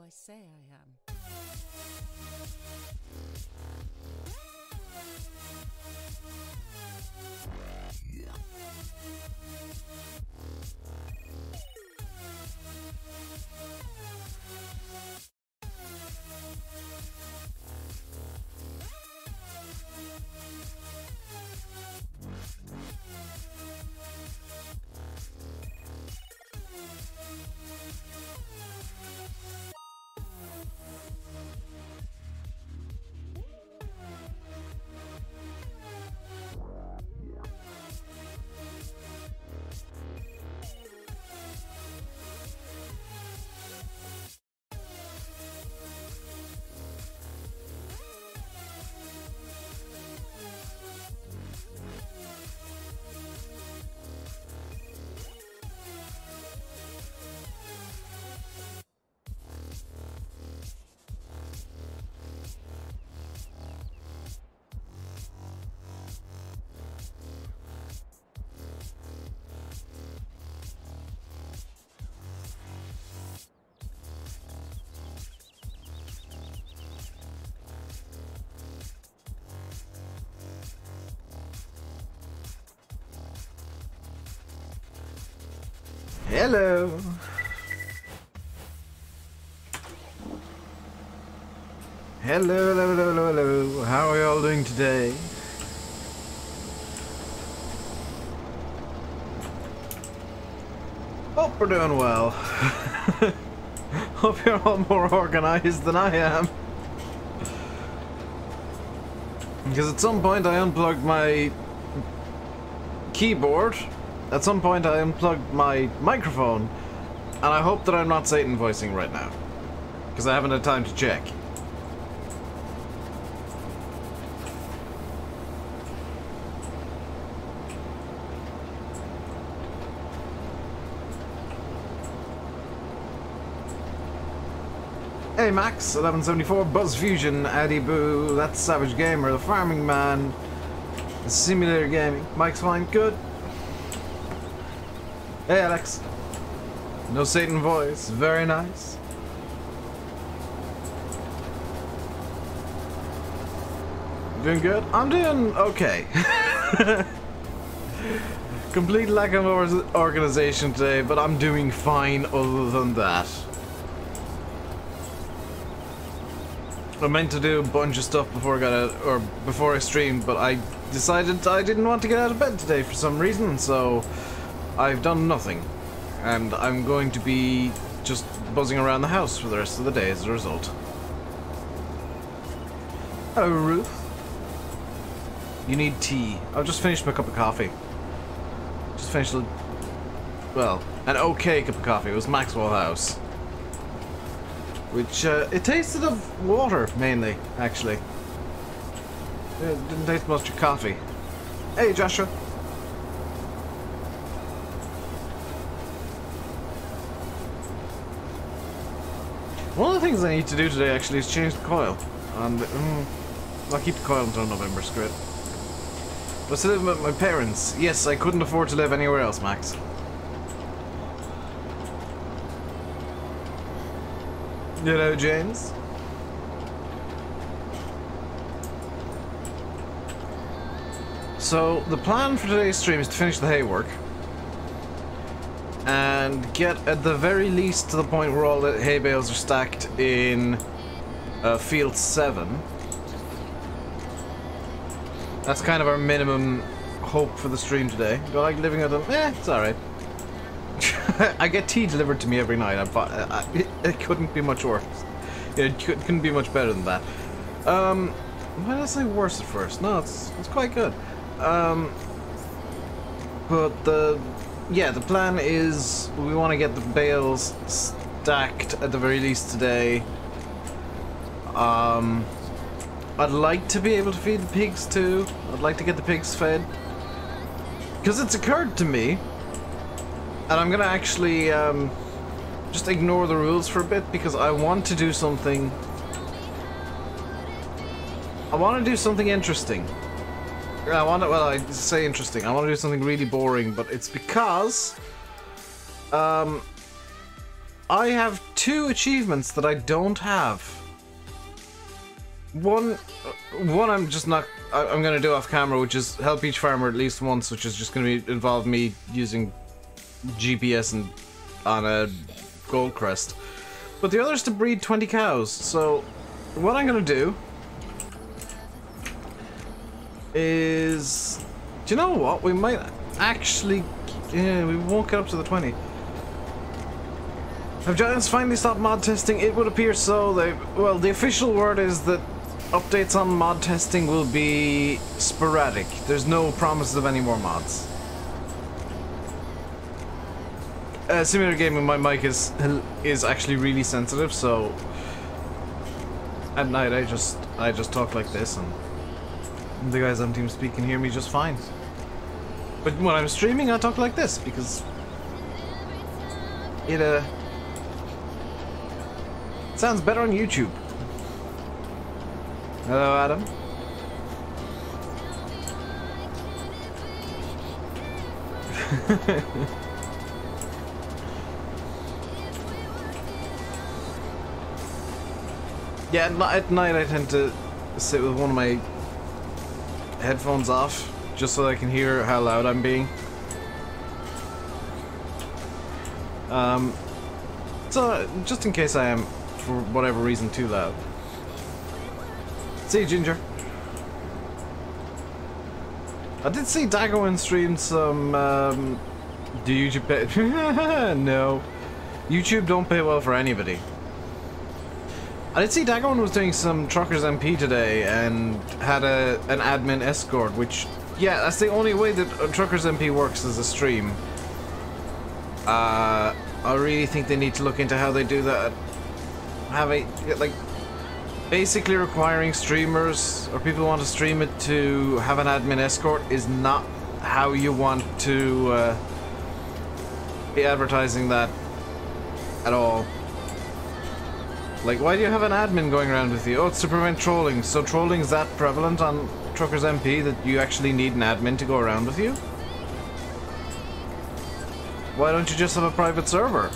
I say I am? Hello. Hello. How are you all doing today? Hope we're doing well. Hope you're all more organized than I am. Because at some point I unplugged my keyboard. At some point I unplugged my microphone, and I hope that I'm not Satan voicing right now, because I haven't had time to check. Hey Max, 1174, Buzz Fusion, Addy Boo, that's Savage Gamer, the Farming Man, Simulator Gaming, Mike's fine, good. Hey Alex. No Satan voice. Very nice. Doing good? I'm doing okay. Complete lack of organization today, but I'm doing fine other than that. I meant to do a bunch of stuff before I got out, or before I streamed, but I decided I didn't want to get out of bed today for some reason, so I've done nothing, and I'm going to be just buzzing around the house for the rest of the day as a result. Hello, Ruth. You need tea. I've just finished my cup of coffee. Just finished, well, an okay cup of coffee. It was Maxwell House. Which, it tasted of water, mainly, actually. It didn't taste much of coffee. Hey, Joshua. One of the things I need to do today actually is change the coil. And I'll keep the coil until November, screw it. But to live with my parents. Yes, I couldn't afford to live anywhere else, Max. You know, James? So, the plan for today's stream is to finish the hay work. And get at the very least to the point where all the hay bales are stacked in field 7. That's kind of our minimum hope for the stream today. Do I like living at them? It's alright. I get tea delivered to me every night. It couldn't be much worse. It couldn't be much better than that. Why did I say worse at first? No, it's quite good. But the plan is we want to get the bales stacked at the very least today. I'd like to be able to feed the pigs too. I'd like to get the pigs fed. Because it's occurred to me, and I'm gonna actually just ignore the rules for a bit because I want to do something. I want to do something interesting. I say interesting. I want to do something really boring, but it's because I have 2 achievements that I don't have. One I'm just not. I'm gonna do off camera, which is help each farmer at least once, which is just gonna involve me using GPS and on a gold crest. But the other is to breed 20 cows. So what I'm gonna do is, do you know what? We might actually. Yeah, we won't get up to the 20. Have Giants finally stopped mod testing? It would appear so. Well, the official word is that updates on mod testing will be sporadic. There's no promises of any more mods. Simulator gaming, my mic is actually really sensitive, so at night I just talk like this, and the guys on TeamSpeak can hear me just fine. But when I'm streaming, I talk like this because it sounds better on YouTube. Hello, Adam. Yeah, at night I tend to sit with one of my headphones off, just so I can hear how loud I'm being. So, just in case I am, for whatever reason, too loud. See, Ginger. I did see Daggerwin stream some, do YouTube pay? No. YouTube don't pay well for anybody. I did see Daggerwin was doing some Truckers MP today and had an admin escort, which, yeah, that's the only way that Truckers MP works as a stream. I really think they need to look into how they do that. Like, basically requiring streamers or people who want to stream it to have an admin escort is not how you want to be advertising that at all. Like, why do you have an admin going around with you? Oh, it's to prevent trolling. So trolling is that prevalent on Truckers MP that you actually need an admin to go around with you? Why don't you just have a private server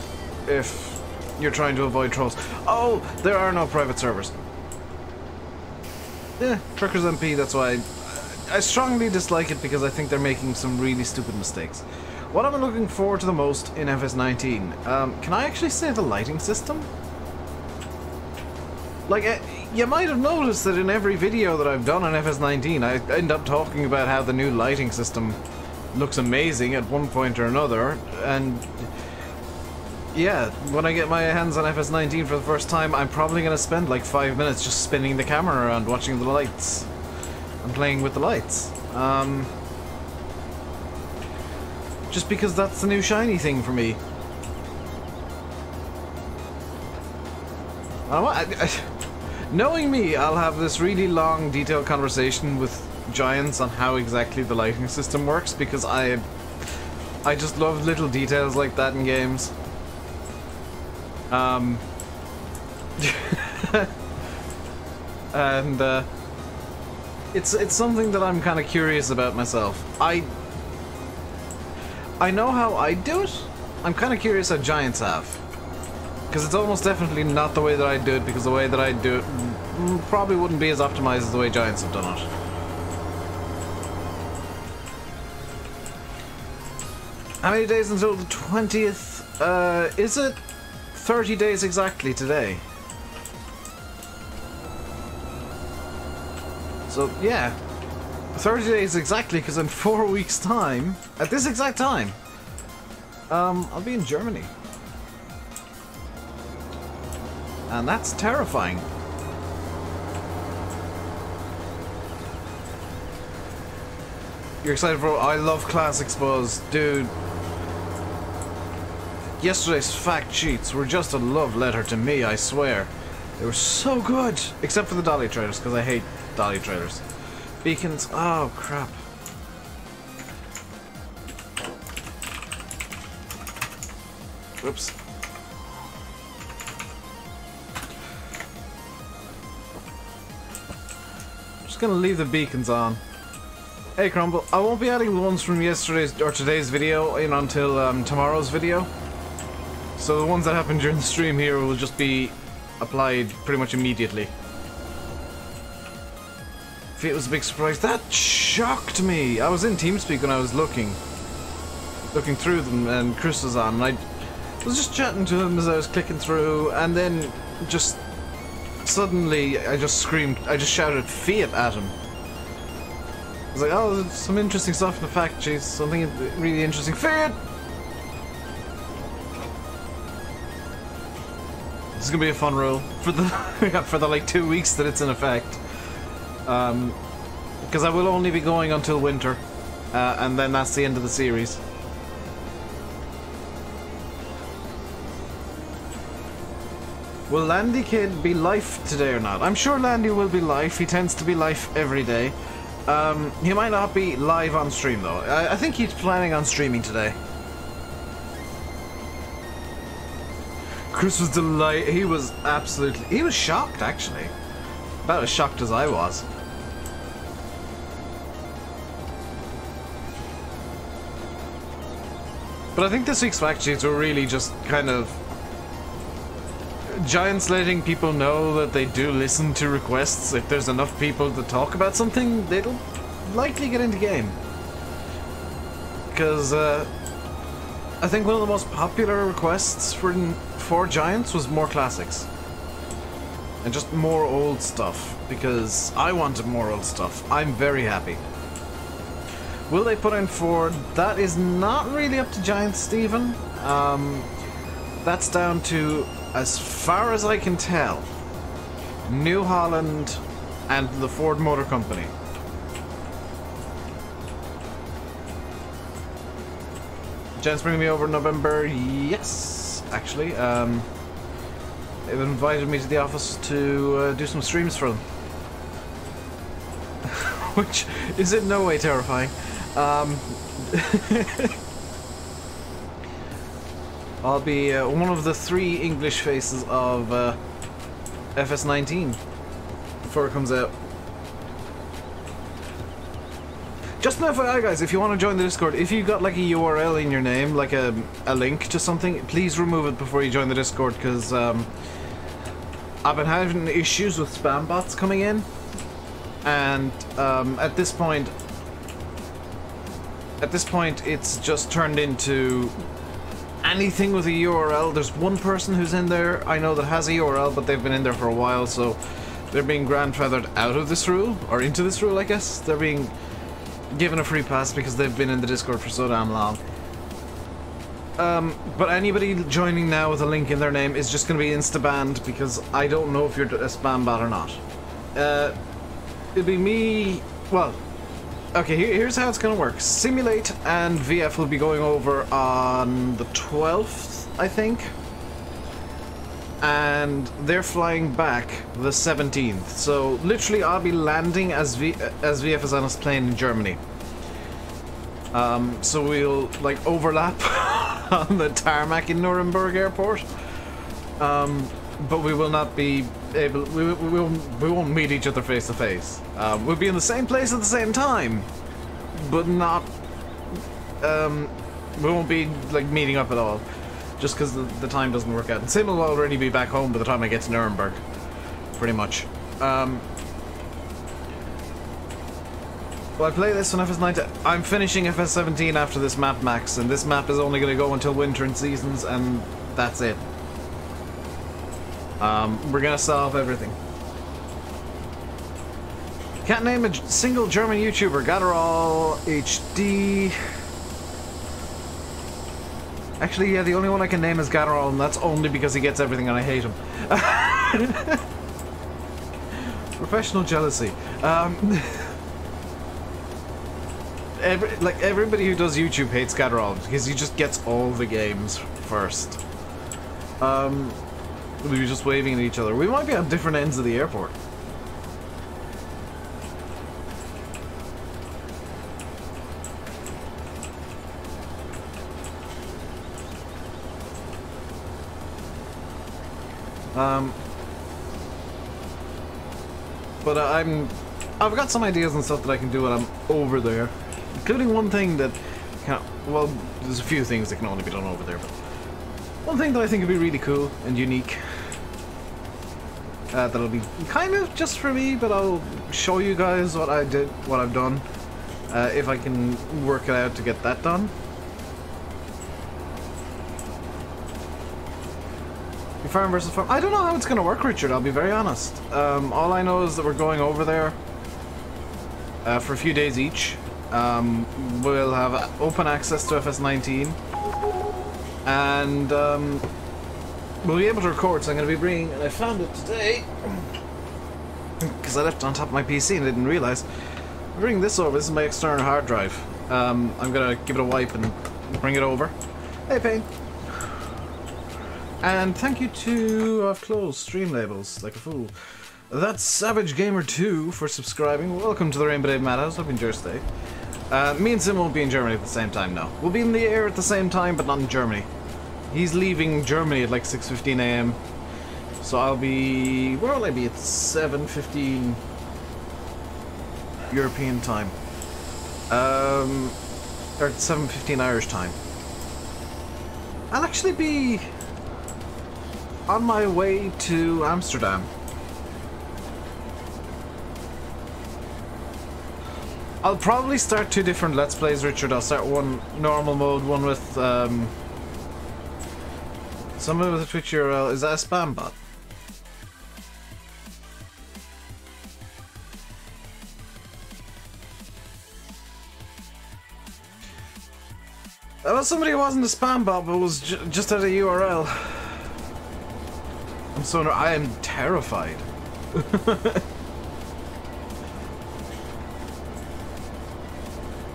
if you're trying to avoid trolls? Oh, there are no private servers. Yeah, Truckers MP, that's why I strongly dislike it, because I think they're making some really stupid mistakes. What am I looking forward to the most in FS19? Can I actually say the lighting system? Like, you might have noticed that in every video that I've done on FS19, I end up talking about how the new lighting system looks amazing at one point or another, and yeah, when I get my hands on FS19 for the first time, I'm probably going to spend like 5 minutes just spinning the camera around, watching the lights and playing with the lights. Just because that's the new shiny thing for me. Knowing me, I'll have this really long, detailed conversation with Giants on how exactly the lighting system works, because I just love little details like that in games. And it's something that I'm kind of curious about myself. I know how I do it. I'm kind of curious how Giants have. Because it's almost definitely not the way that I do it, because the way that I do it probably wouldn't be as optimized as the way Giants have done it. How many days until the 20th? Is it 30 days exactly today? So, yeah. 30 days exactly, because in 4 weeks' time, at this exact time, I'll be in Germany. And that's terrifying. You're excited for... I love Class Exposed, dude. Yesterday's fact sheets were just a love letter to me, I swear. They were so good! Except for the dolly trailers, because I hate dolly trailers. Beacons... oh, crap. Whoops. Just gonna leave the beacons on. Hey Crumble, I won't be adding the ones from yesterday's or today's video in until tomorrow's video. So the ones that happen during the stream here will just be applied pretty much immediately. It was a big surprise. That shocked me. I was in TeamSpeak when I was looking through them, and Chris was on, and I was just chatting to him as I was clicking through, and then just suddenly I just screamed, I just shouted Fiat at him. I was like, oh, there's some interesting stuff in the fact sheet, something really interesting. Fiat! This is gonna be a fun rule for the for the like 2 weeks that it's in effect. Because I will only be going until winter, and then that's the end of the series. Will Landy Kid be live today or not? I'm sure Landy will be live. He tends to be live every day. He might not be live on stream though. I think he's planning on streaming today. Chris was delighted. He was absolutely... He was shocked, actually. About as shocked as I was. But I think this week's fact sheets were really just kind of... Giants letting people know that they do listen to requests. If there's enough people to talk about something, they'll likely get into game. Because, I think one of the most popular requests for Giants was more classics. And just more old stuff, because I wanted more old stuff. I'm very happy. Will they put in Ford? That is not really up to Giants, Stephen. That's down to, as far as I can tell, New Holland and the Ford Motor Company. Giants bringing me over in November? Yes, actually. They've invited me to the office to do some streams for them. Which is in no way terrifying. I'll be one of the 3 English faces of FS19 before it comes out. Just an FYI, guys, if you want to join the Discord, if you've got like a URL in your name, like a link to something, please remove it before you join the Discord, because I've been having issues with spam bots coming in, and at this point it's just turned into anything with a URL. There's one person who's in there I know that has a URL, but they've been in there for a while, so they're being grandfathered out of this rule, or into this rule, I guess. They're being given a free pass because they've been in the Discord for so damn long. But anybody joining now with a link in their name is just going to be insta-banned, because I don't know if you're a spam bot or not. It'll be me... Well, okay, here's how it's going to work. Simulate and VF will be going over on the 12th, I think. And they're flying back the 17th. So literally I'll be landing as VF is on a plane in Germany. So we'll like overlap on the tarmac in Nuremberg airport. But we will not be able, we won't meet each other face to face. We'll be in the same place at the same time, but not, we won't be like meeting up at all. Just because the time doesn't work out. And Sim will already be back home by the time I get to Nuremberg. Pretty much. Well, I play this on FS19. I'm finishing FS17 after this map max, and this map is only going to go until winter and seasons, and that's it. We're going to solve everything. Can't name a single German YouTuber. Gatterall, HD... Actually, yeah, the only one I can name is Gatterall, and that's only because he gets everything and I hate him. Professional jealousy. Everybody who does YouTube hates Gatterall because he just gets all the games first. We'll be just waving at each other. We might be on different ends of the airport. But I've got some ideas and stuff that I can do when I'm over there, including one thing that well, there's a few things that can only be done over there, but One thing that I think would be really cool and unique, that'll be kind of just for me, but I'll show you guys what I've done, if I can work it out to get that done. Farm versus farm. I don't know how it's going to work, Richard, I'll be very honest. All I know is that we're going over there for a few days each. We'll have open access to FS19. And we'll be able to record, so I'm going to be bringing... And I found it today, because I left it on top of my PC and I didn't realize. I'm bringing this over. This is my external hard drive. I'm going to give it a wipe and bring it over. Hey, Payne. And thank you to... I've closed stream labels like a fool. That's Savage Gamer 2 for subscribing. Welcome to the RainbowDave Madhouse. Hope you enjoy your stay. Me and Sim won't be in Germany at the same time, no. We'll be in the air at the same time, but not in Germany. He's leaving Germany at like 6:15 AM. So I'll be... Where will I be? At 7:15 European time. Or 7:15 Irish time. I'll actually be on my way to Amsterdam. I'll probably start 2 different Let's Plays, Richard. I'll start one normal mode, one with someone with a Twitch URL. Is that a spam bot? Well, somebody who wasn't a spam bot, but was just at a URL. I am terrified.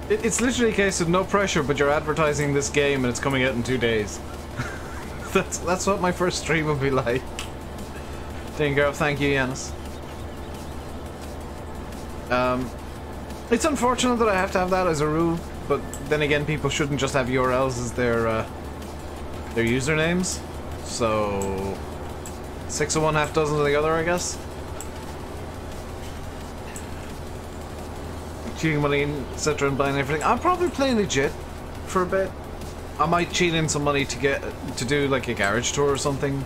It's literally a case of no pressure, but you're advertising this game and it's coming out in 2 days. that's what my first stream will be like. Dingo, thank you, Yanis. It's unfortunate that I have to have that as a rule, but then again, people shouldn't just have URLs as their usernames. So 6 of one, half dozen of the other, I guess. Cheating money, etc., and buying everything. I'm probably playing legit for a bit. I might cheat in some money to do like a garage tour or something.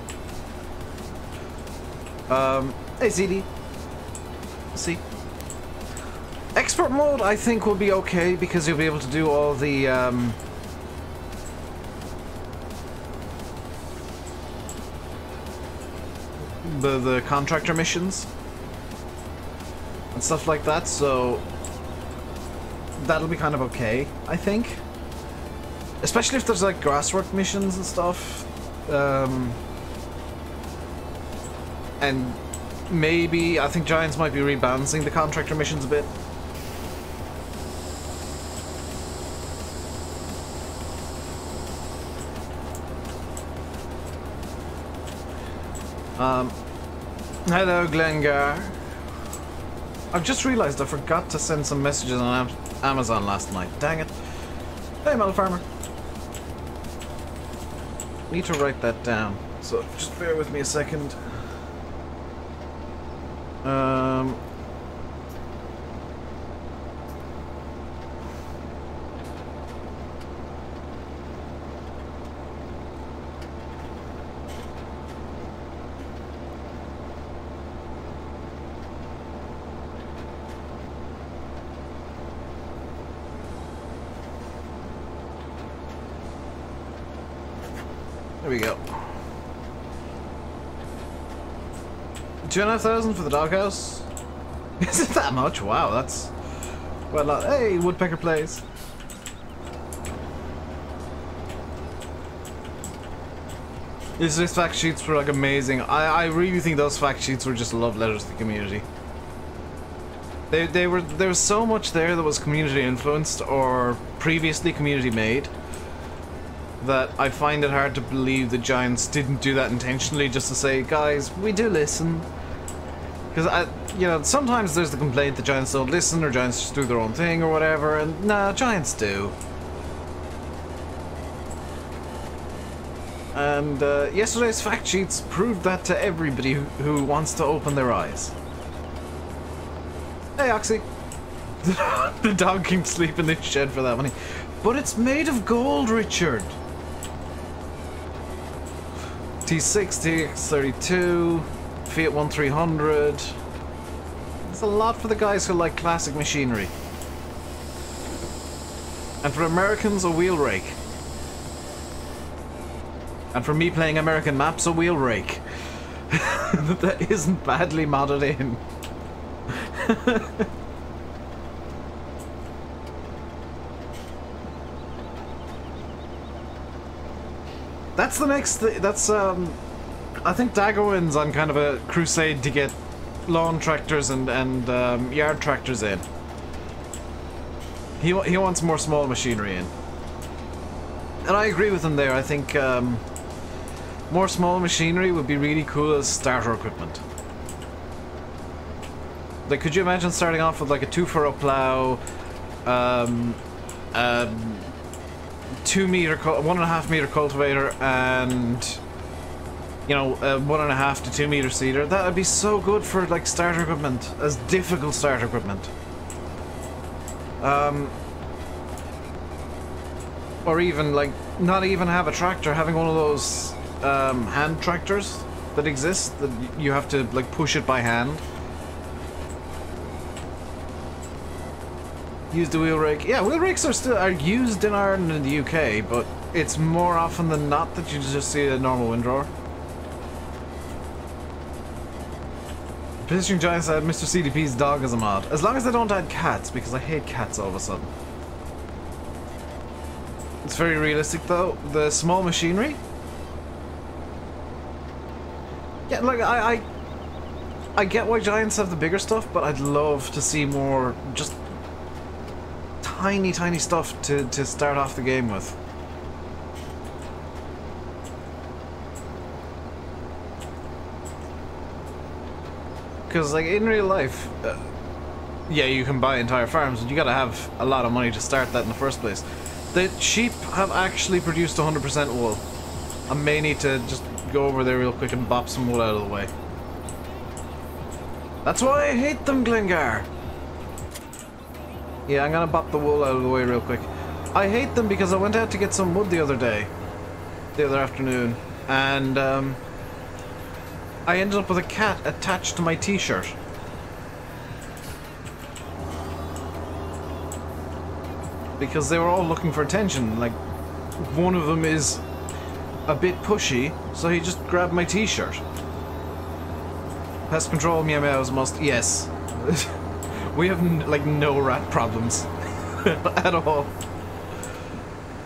Hey CD. See. Expert mode I think will be okay because you'll be able to do all the the contractor missions and stuff like that, so that'll be kind of okay, I think. Especially if there's like grasswork missions and stuff. And maybe, I think Giants might be rebalancing the contractor missions a bit. Hello, Glengar. I've just realized I forgot to send some messages on Amazon last night. Dang it. Hey, Metal Farmer. Need to write that down. So, just bear with me a second. There we go. 2,500 for the doghouse? Is it that much? Wow, that's quite a lot. Hey, Woodpecker plays. These fact sheets were like amazing. I really think those fact sheets were just love letters to the community. There was so much there that was community influenced or previously community made that I find it hard to believe the Giants didn't do that intentionally just to say, guys, we do listen. Because, you know, sometimes there's the complaint that Giants don't listen or Giants just do their own thing or whatever, and nah, Giants do. And yesterday's fact sheets proved that to everybody who wants to open their eyes. Hey, Oxy. The dog can sleep in the shed for that money. But it's made of gold, Richard. T60, X32, Fiat 1300. There's a lot for the guys who like classic machinery. And for Americans, a wheel rake. And for me playing American maps, a wheel rake. That isn't badly modded in. That's the next thing. That's I think Daggerwin's on kind of a crusade to get lawn tractors and yard tractors in. He wants more small machinery in, and I agree with him there. I think more small machinery would be really cool as starter equipment. Like, could you imagine starting off with like a 2-furrow plow, 2 meter, 1.5 meter cultivator, and you know, a 1.5 to 2 meter seeder? That would be so good for like starter equipment, as difficult starter equipment. Or even like not even have a tractor, having one of those hand tractors that exist that you have to like push it by hand. Use the wheel rake. Yeah, wheel rakes are used in Ireland and the UK, but it's more often than not that you just see a normal windrower. Positioning Giant said Mr. CDP's dog is a mod. As long as they don't add cats, because I hate cats all of a sudden. It's very realistic though. The small machinery. Yeah, like I get why Giants have the bigger stuff, but I'd love to see more just tiny stuff to start off the game with. Because like in real life, yeah, you can buy entire farms, but you gotta have a lot of money to start that in the first place. The sheep have actually produced 100% wool. I may need to just go over there real quick and bop some wool out of the way. That's why I hate them, Glengar. Yeah, I'm gonna bop the wool out of the way real quick. I hate them because I went out to get some wood the other afternoon, and I ended up with a cat attached to my t-shirt. Because they were all looking for attention. Like, one of them is a bit pushy, so he just grabbed my t-shirt. Pest control, meow meows must... Yes. We have, like, no rat problems. At all.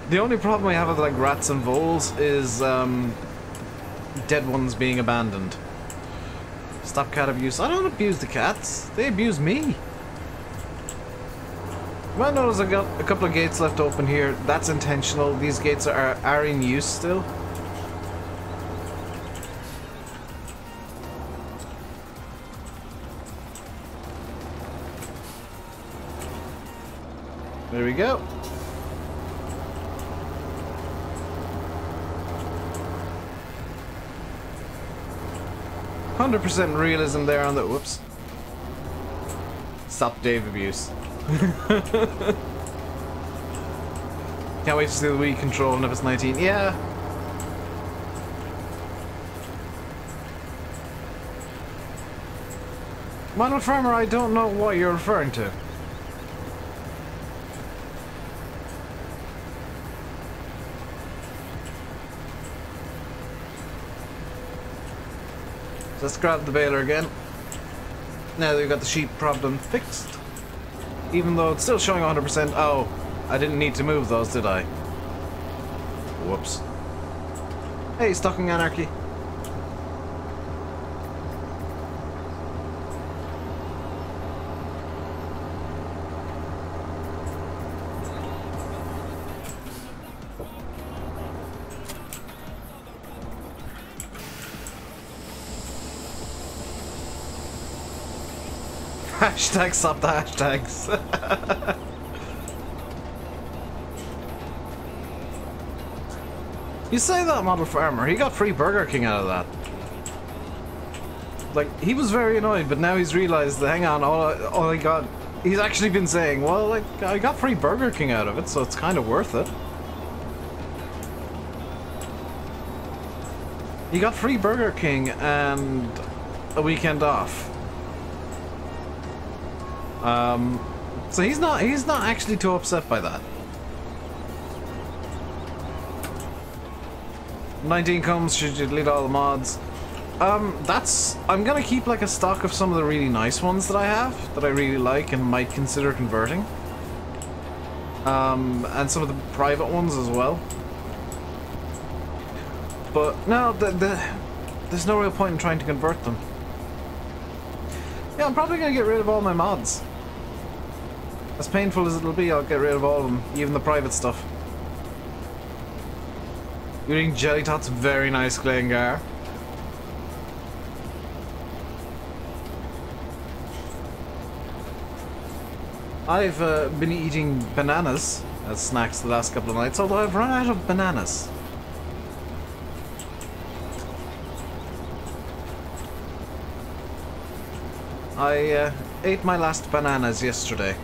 The only problem we have with, like, rats and voles is, dead ones being abandoned. Stop cat abuse. I don't abuse the cats. They abuse me. You might notice I got a couple of gates left open here. That's intentional. These gates are in use still. There we go. %% realism there on the... Whoops. Stop Dave abuse. Can't wait to see the Wii control when it's 19. Yeah. Manual Farmer, I don't know what you're referring to. Let's grab the baler again. Now that we've got the sheep problem fixed. Even though it's still showing 100%. Oh, I didn't need to move those, did I? Whoops. Hey, Stocking Anarchy. Hashtag stop the hashtags. You say that, Model Farmer. He got free Burger King out of that. Like, he was very annoyed, but now he's realized that, hang on, all I got... He's actually been saying, well, like, I got free Burger King out of it, so it's kind of worth it. He got free Burger King and a weekend off. So he's not actually too upset by that. 19 comes, should you delete all the mods? I'm gonna keep like a stock of some of the really nice ones that I have, that I really like and might consider converting. And some of the private ones as well. But no, there's no real point in trying to convert them. Yeah, I'm probably gonna get rid of all my mods. As painful as it'll be, I'll get rid of all of them, even the private stuff. You're eating Jelly Tots, very nice, Glengar. I've been eating bananas as snacks the last couple of nights, although I've run out of bananas. I ate my last bananas yesterday.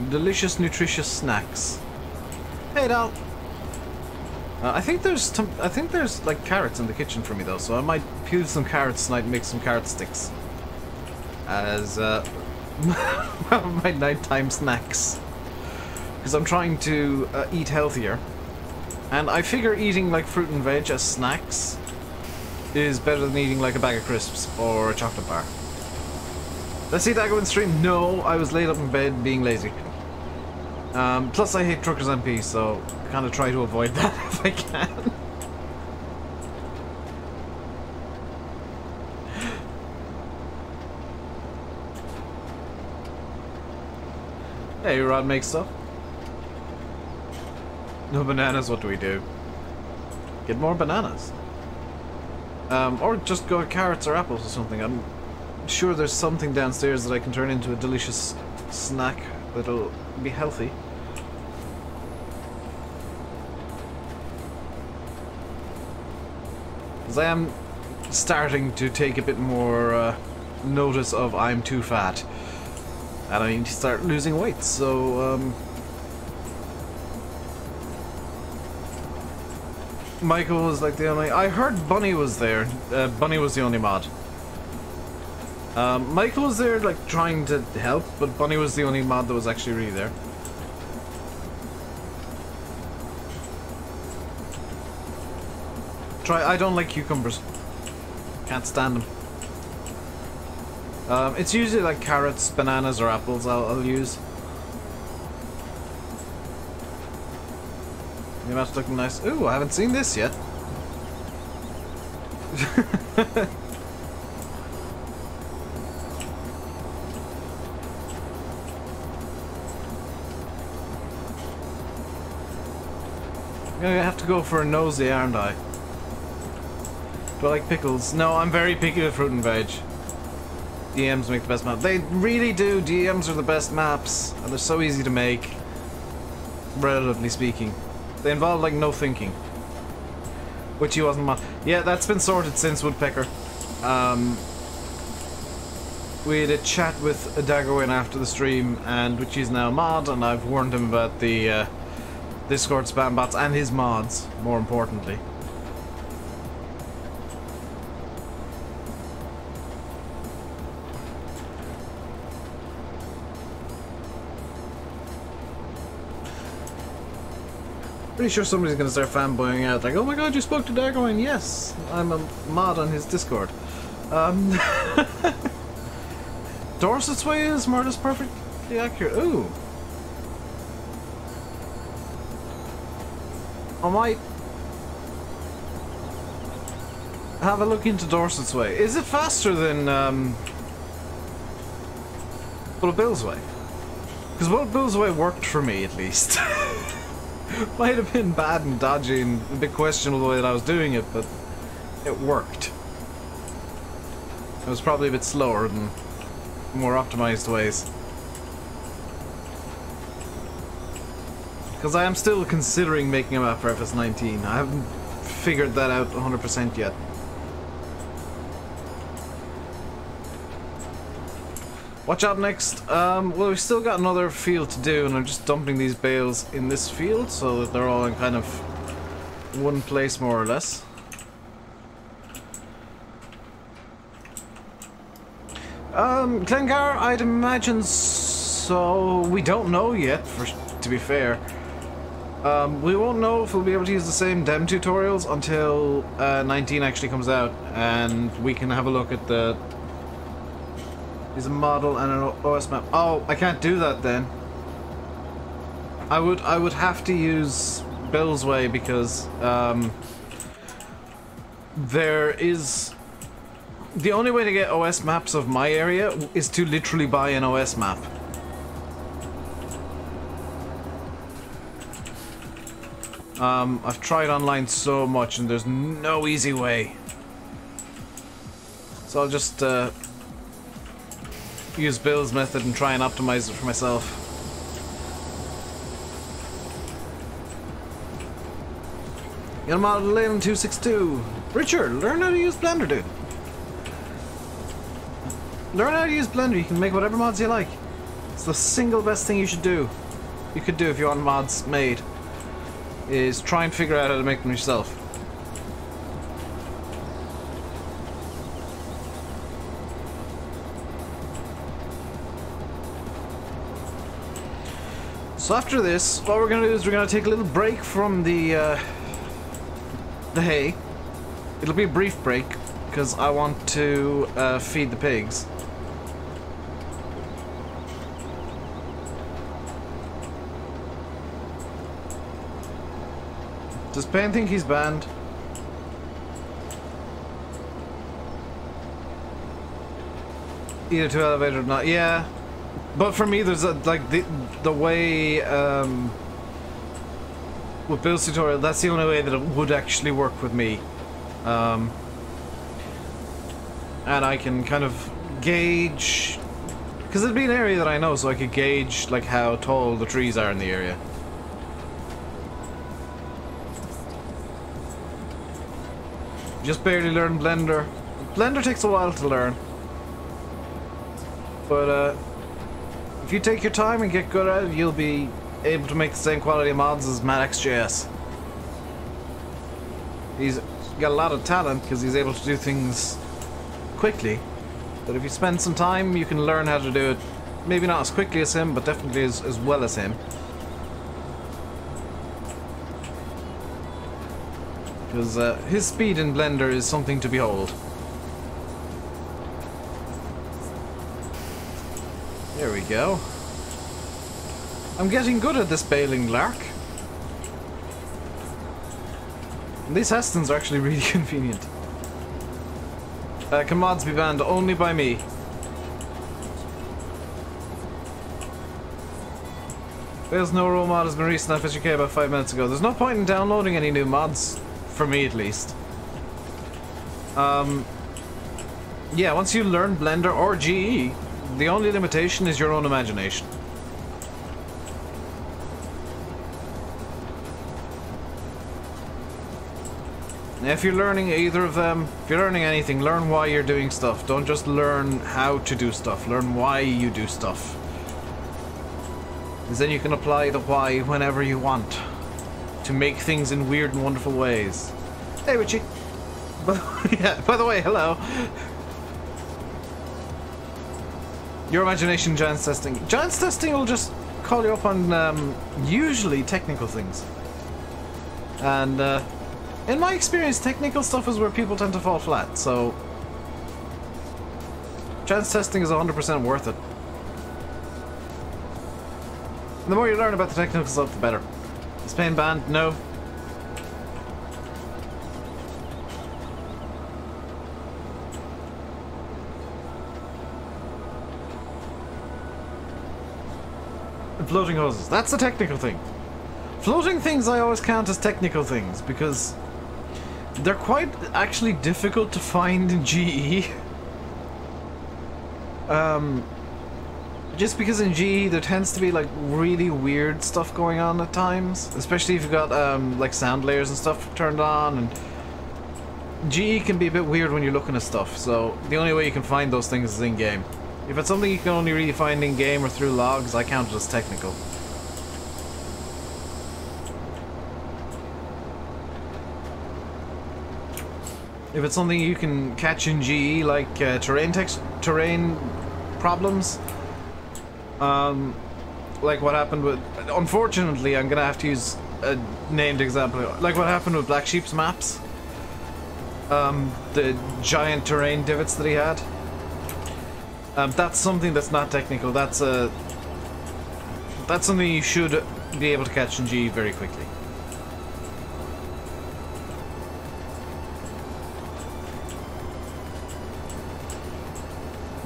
Delicious, nutritious snacks. Hey, Dal. I think there's like carrots in the kitchen for me though, so I might peel some carrots tonight and make some carrot sticks as my nighttime snacks. Because I'm trying to eat healthier, and I figure eating like fruit and veg as snacks is better than eating like a bag of crisps or a chocolate bar. Let's see that go in stream. No, I was laid up in bed being lazy. Plus I hate Truckers MP, so kind of try to avoid that if I can. Hey, Rod makes stuff. No bananas, what do we do? Get more bananas. Or just go with carrots or apples or something. I'm sure there's something downstairs that I can turn into a delicious snack that'll be healthy. Because I am starting to take a bit more notice of I'm too fat. And I need to start losing weight, so Michael was like the only... I heard Bunny was there. Bunny was the only mod. Michael was there, like, trying to help, but Bunny was the only mod that was actually really there. I don't like cucumbers. Can't stand them. It's usually like carrots, bananas, or apples I'll use. The mat's looking nice. Ooh, I haven't seen this yet. I'm gonna have to go for a nosy, aren't I? Do I like pickles? No, I'm very picky with fruit and veg. DMs make the best map. They really do. DMs are the best maps, and they're so easy to make, relatively speaking. They involve like no thinking, which he wasn't mod. Yeah, that's been sorted since Woodpecker. We had a chat with Daggerwin after the stream, and which is now mod, and I've warned him about the Discord spam bots and his mods, more importantly. Pretty sure somebody's gonna start fanboying out, like, oh my god, you spoke to Daggerwin. Yes, I'm a mod on his Discord. Dorset's Way is more or less perfectly accurate. Ooh. I might have a look into Dorset's Way. Is it faster than Bullet Bill's Way? Because Bullet Bill's Way worked for me, at least. Might have been bad and dodgy and a bit questionable the way that I was doing it, but it worked. It was probably a bit slower than more optimized ways. Because I am still considering making a map for FS19. I haven't figured that out 100% yet. Watch out next. Well, we've still got another field to do, and I'm just dumping these bales in this field so that they're all in kind of one place, more or less. Glengar, I'd imagine so. We don't know yet, to be fair. We won't know if we'll be able to use the same dem tutorials until 19 actually comes out, and we can have a look at the... Is a model and an OS map. Oh, I can't do that then. I would have to use Bill's way because there is... The only way to get OS maps of my area is to literally buy an OS map. I've tried online so much and there's no easy way. So I'll just use Bill's method and try and optimize it for myself. Get a model Lane 262. Richard, learn how to use Blender, dude. Learn how to use Blender, you can make whatever mods you like. It's the single best thing you should do. You could do if you want mods made. Is try and figure out how to make them yourself. So after this, what we're gonna do is we're gonna take a little break from the hay. It'll be a brief break because I want to feed the pigs. Does Payne think he's banned? Either too elevated or not. Yeah, but for me, there's like the way with Bill's tutorial. That's the only way that it would actually work with me, and I can kind of gauge because it'd be an area that I know, so I could gauge like how tall the trees are in the area. Just barely learned Blender. Blender takes a while to learn. But if you take your time and get good at it, you'll be able to make the same quality of mods as MattXJS. He's got a lot of talent because he's able to do things quickly. But if you spend some time, you can learn how to do it. Maybe not as quickly as him, but definitely as well as him. Because his speed in Blender is something to behold. There we go. I'm getting good at this baling lark. And these Hestons are actually really convenient. Can mods be banned only by me? There's no role mod has been recent FSUK about 5 minutes ago. There's no point in downloading any new mods. For me, at least. Yeah, once you learn Blender or GE, the only limitation is your own imagination. If you're learning either of them, if you're learning anything, learn why you're doing stuff. Don't just learn how to do stuff. Learn why you do stuff. Because then you can apply the why whenever you want. To make things in weird and wonderful ways. Hey, Richie. Yeah, by the way, hello. Your imagination giants testing. Giants testing will just call you up on usually technical things. And in my experience, technical stuff is where people tend to fall flat, so giants testing is 100% worth it. And the more you learn about the technical stuff, the better. Is Payne banned? No. Floating hoses. That's a technical thing. Floating things I always count as technical things because they're quite actually difficult to find in GE. Just because in GE there tends to be like really weird stuff going on at times, especially if you've got like sound layers and stuff turned on, and GE can be a bit weird when you're looking at stuff, so the only way you can find those things is in-game. If it's something you can only really find in-game or through logs, I count it as technical. If it's something you can catch in GE, like terrain problems. Like what happened with... Unfortunately, I'm gonna have to use a named example. Like what happened with Black Sheep's maps. The giant terrain divots that he had. That's something that's not technical. That's something you should be able to catch in G very quickly.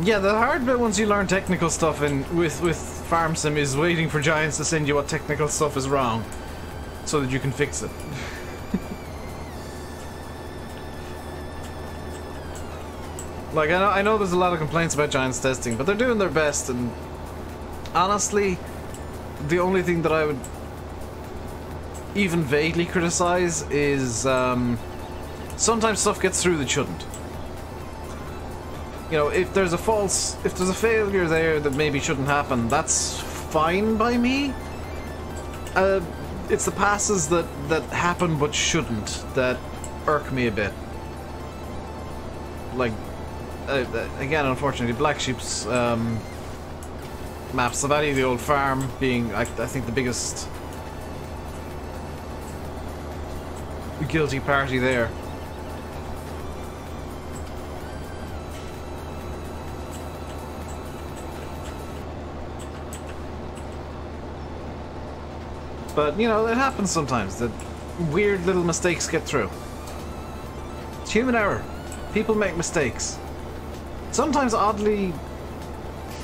Yeah, the hard bit once you learn technical stuff with Farm Sim is waiting for Giants to send you what technical stuff is wrong, so that you can fix it. Like, I know there's a lot of complaints about Giants testing, but they're doing their best, and honestly, the only thing that I would even vaguely criticize is sometimes stuff gets through that shouldn't. You know, if there's a failure there that maybe shouldn't happen, that's fine by me. It's the passes that happen but shouldn't that irk me a bit. Like, again, unfortunately, Black Sheep's maps, the Valley of the Old Farm being, I think, the biggest guilty party there. But, you know, it happens sometimes that weird little mistakes get through. It's human error. People make mistakes. Sometimes oddly,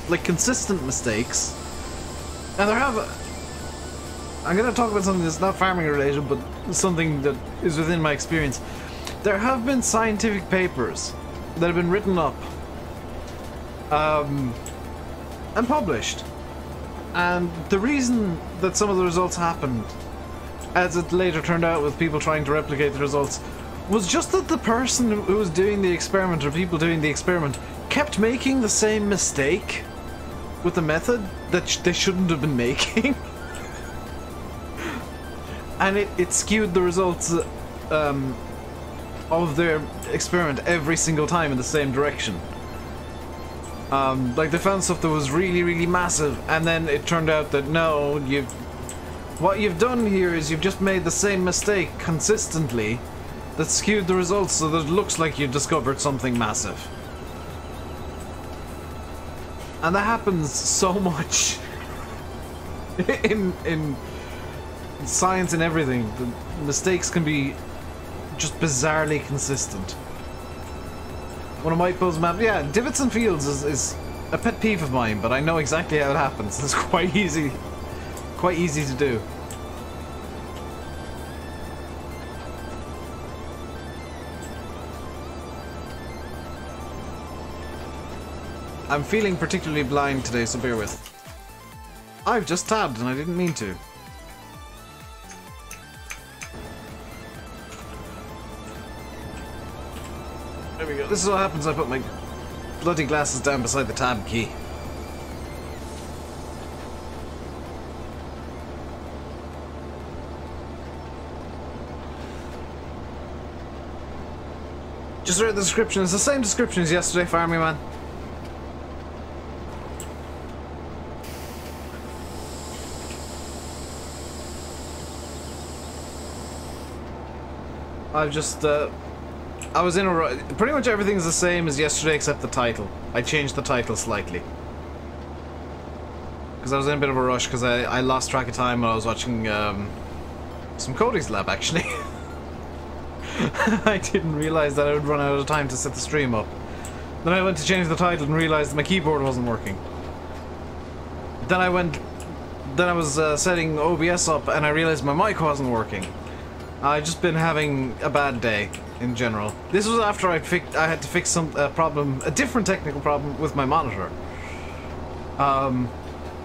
like, consistent mistakes. And there have... I'm going to talk about something that's not farming related, but something that is within my experience. There have been scientific papers that have been written up and published. And the reason that some of the results happened, as it later turned out with people trying to replicate the results, was just that the person who was doing the experiment, or people doing the experiment, kept making the same mistake with the method that they shouldn't have been making. And it skewed the results of their experiment every single time in the same direction. Like, they found stuff that was really, really massive, and then it turned out that no, what you've done here is you've just made the same mistake consistently that skewed the results so that it looks like you've discovered something massive. And that happens so much in science and everything. The mistakes can be just bizarrely consistent. One of my post map, yeah, divots and fields is a pet peeve of mine, but I know exactly how it happens. It's quite easy to do. I'm feeling particularly blind today, so bear with. I've just tabbed and I didn't mean to. There we go. This is what happens when I put my bloody glasses down beside the tab key. Just read the description. It's the same description as yesterday, Farming Man. I've just, I was in a... Pretty much everything's the same as yesterday except the title. I changed the title slightly. Because I was in a bit of a rush because I lost track of time when I was watching some Cody's Lab, actually. I didn't realise that I would run out of time to set the stream up. Then I went to change the title and realised that my keyboard wasn't working. Then I was setting OBS up and I realised my mic wasn't working. I've just been having a bad day in general. This was after I had to fix a different technical problem with my monitor.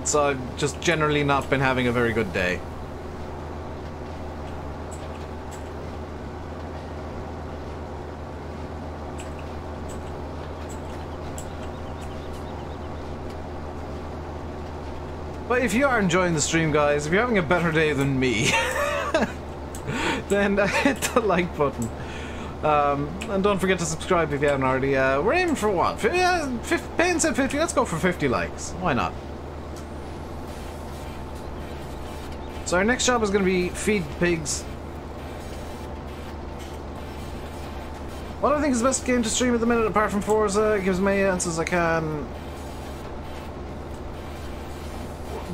So I've just generally not been having a very good day. But if you are enjoying the stream, guys, if you're having a better day than me, then hit the like button. And don't forget to subscribe if you haven't already. We're aiming for what? Payne said 50. Let's go for 50 likes. Why not? So our next job is going to be feed pigs. What do I think is the best game to stream at the minute, apart from Forza? Gives me answers I can.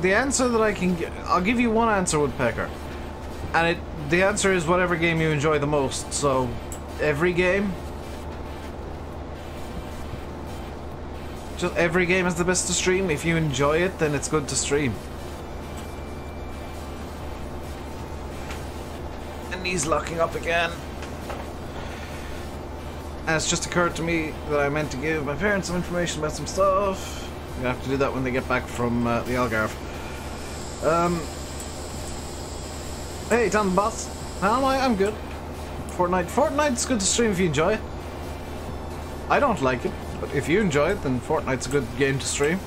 The answer that I can get, I'll give you one answer, Woodpecker, and the answer is whatever game you enjoy the most. So every game, just every game is the best to stream. If you enjoy it, then it's good to stream. And he's locking up again. And it's just occurred to me that I meant to give my parents some information about some stuff. I'm gonna have to do that when they get back from the Algarve. Hey, Tom Boss. How am I? I'm good. Fortnite's good to stream if you enjoy it. I don't like it, but if you enjoy it, then Fortnite's a good game to stream.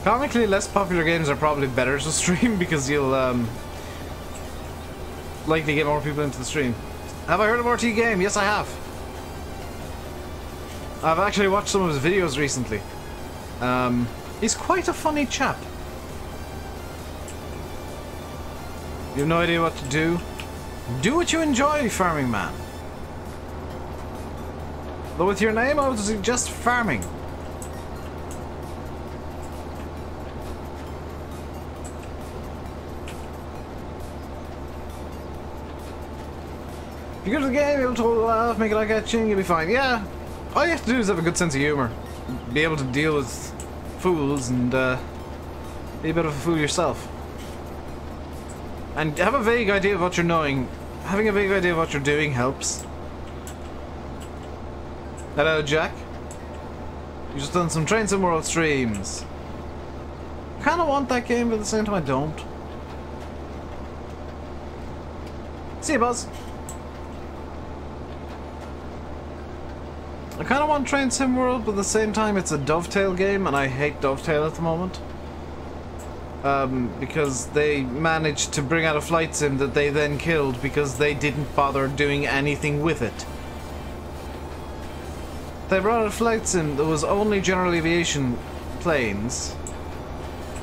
Comically, less popular games are probably better to stream because you'll likely get more people into the stream. Have I heard of RT Game? Yes, I have. I've actually watched some of his videos recently. He's quite a funny chap. You have no idea what to do. Do what you enjoy, farming man. Though with your name, I would suggest farming. If you go to the game, you'll totally laugh, make it like etching, you'll be fine. Yeah, all you have to do is have a good sense of humor. Be able to deal with fools and be a bit of a fool yourself. And have a vague idea of what you're knowing. Having a vague idea of what you're doing helps. Hello, Jack. You just done some Train Sim World streams. I kind of want that game, but at the same time I don't. See you, Buzz. I kind of want Train Sim World, but at the same time it's a Dovetail game, and I hate Dovetail at the moment. Because they managed to bring out a flight sim that they then killed because they didn't bother doing anything with it. They brought out a flight sim that was only general aviation planes.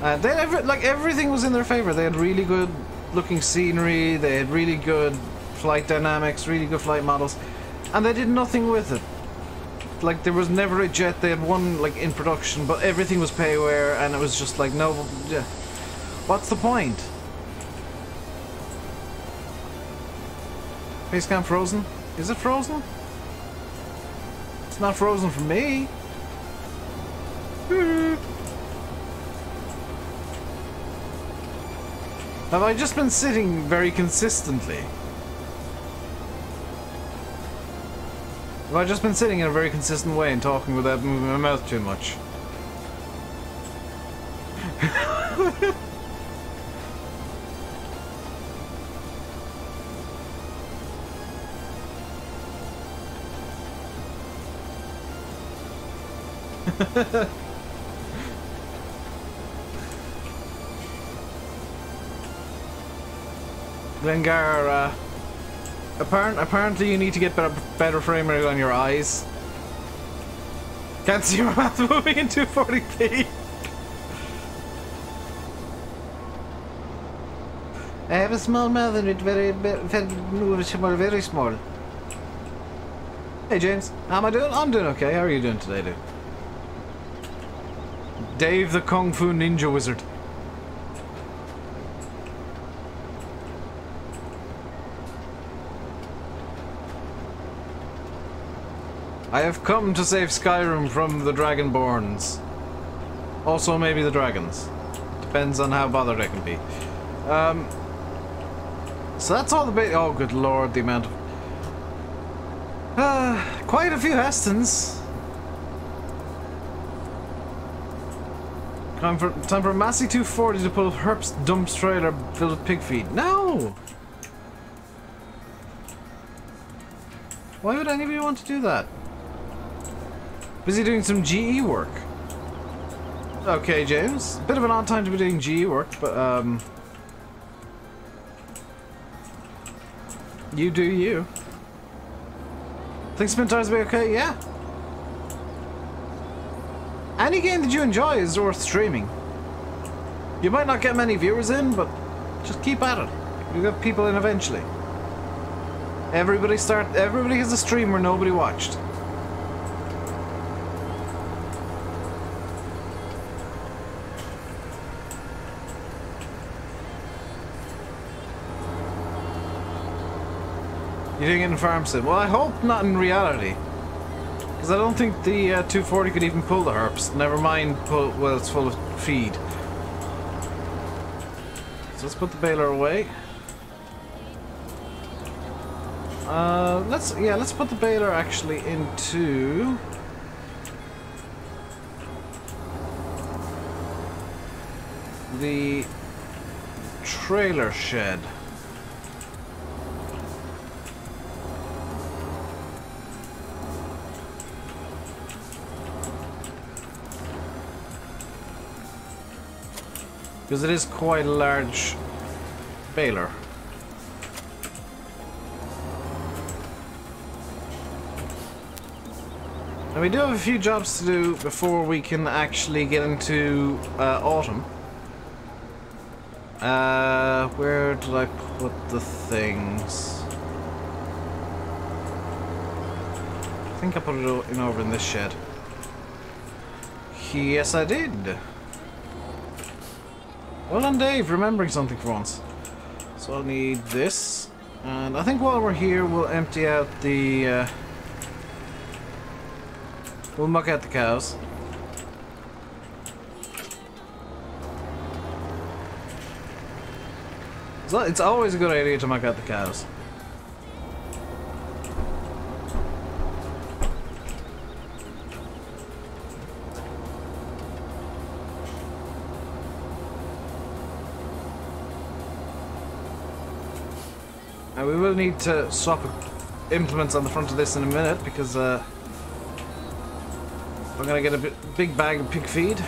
They everything was in their favor. They had really good looking scenery, they had really good flight dynamics, really good flight models, and they did nothing with it. Like, there was never a jet. They had one like in production, but everything was payware, and it was just like, no, yeah. What's the point? Facecam frozen? Is it frozen? It's not frozen for me. Have I just been sitting very consistently? Have I just been sitting in a very consistent way and talking without moving my mouth too much? Glengar, apparently you need to get better frame rate on your eyes. Can't see your mouth moving in 240p. I have a small mouth and it's very small. Hey James, how am I doing? I'm doing okay. How are you doing today, dude? Dave the Kung Fu Ninja Wizard. I have come to save Skyrim from the Dragonborns. Also maybe the dragons. Depends on how bothered I can be. So that's all the bait. Oh good lord, the amount of... quite a few Hestons. Time for Massey 240 to pull Herp's dumps trailer filled with pig feed. No! Why would anybody want to do that? Busy doing some GE work. Okay, James. Bit of an odd time to be doing GE work, but You do you. Think spin tires will be okay? Yeah. Any game that you enjoy is worth streaming. You might not get many viewers in, but just keep at it. You'll get people in eventually. Everybody has a stream where nobody watched. You didn't get in Farm Sim? Well, I hope not in reality. Because I don't think the 240 could even pull the herps. Never mind well, it's full of feed. So let's put the baler away. Let's put the baler actually into the trailer shed. Because it is quite a large baler. And we do have a few jobs to do before we can actually get into autumn. Where did I put the things? I think I put it in over in this shed. Yes, I did. Well done, Dave, remembering something for once. So I'll need this. And I think while we're here, we'll empty out the... we'll muck out the cows. So it's always a good idea to muck out the cows. And we will need to swap implements on the front of this in a minute because I'm gonna get a big bag of pig feed.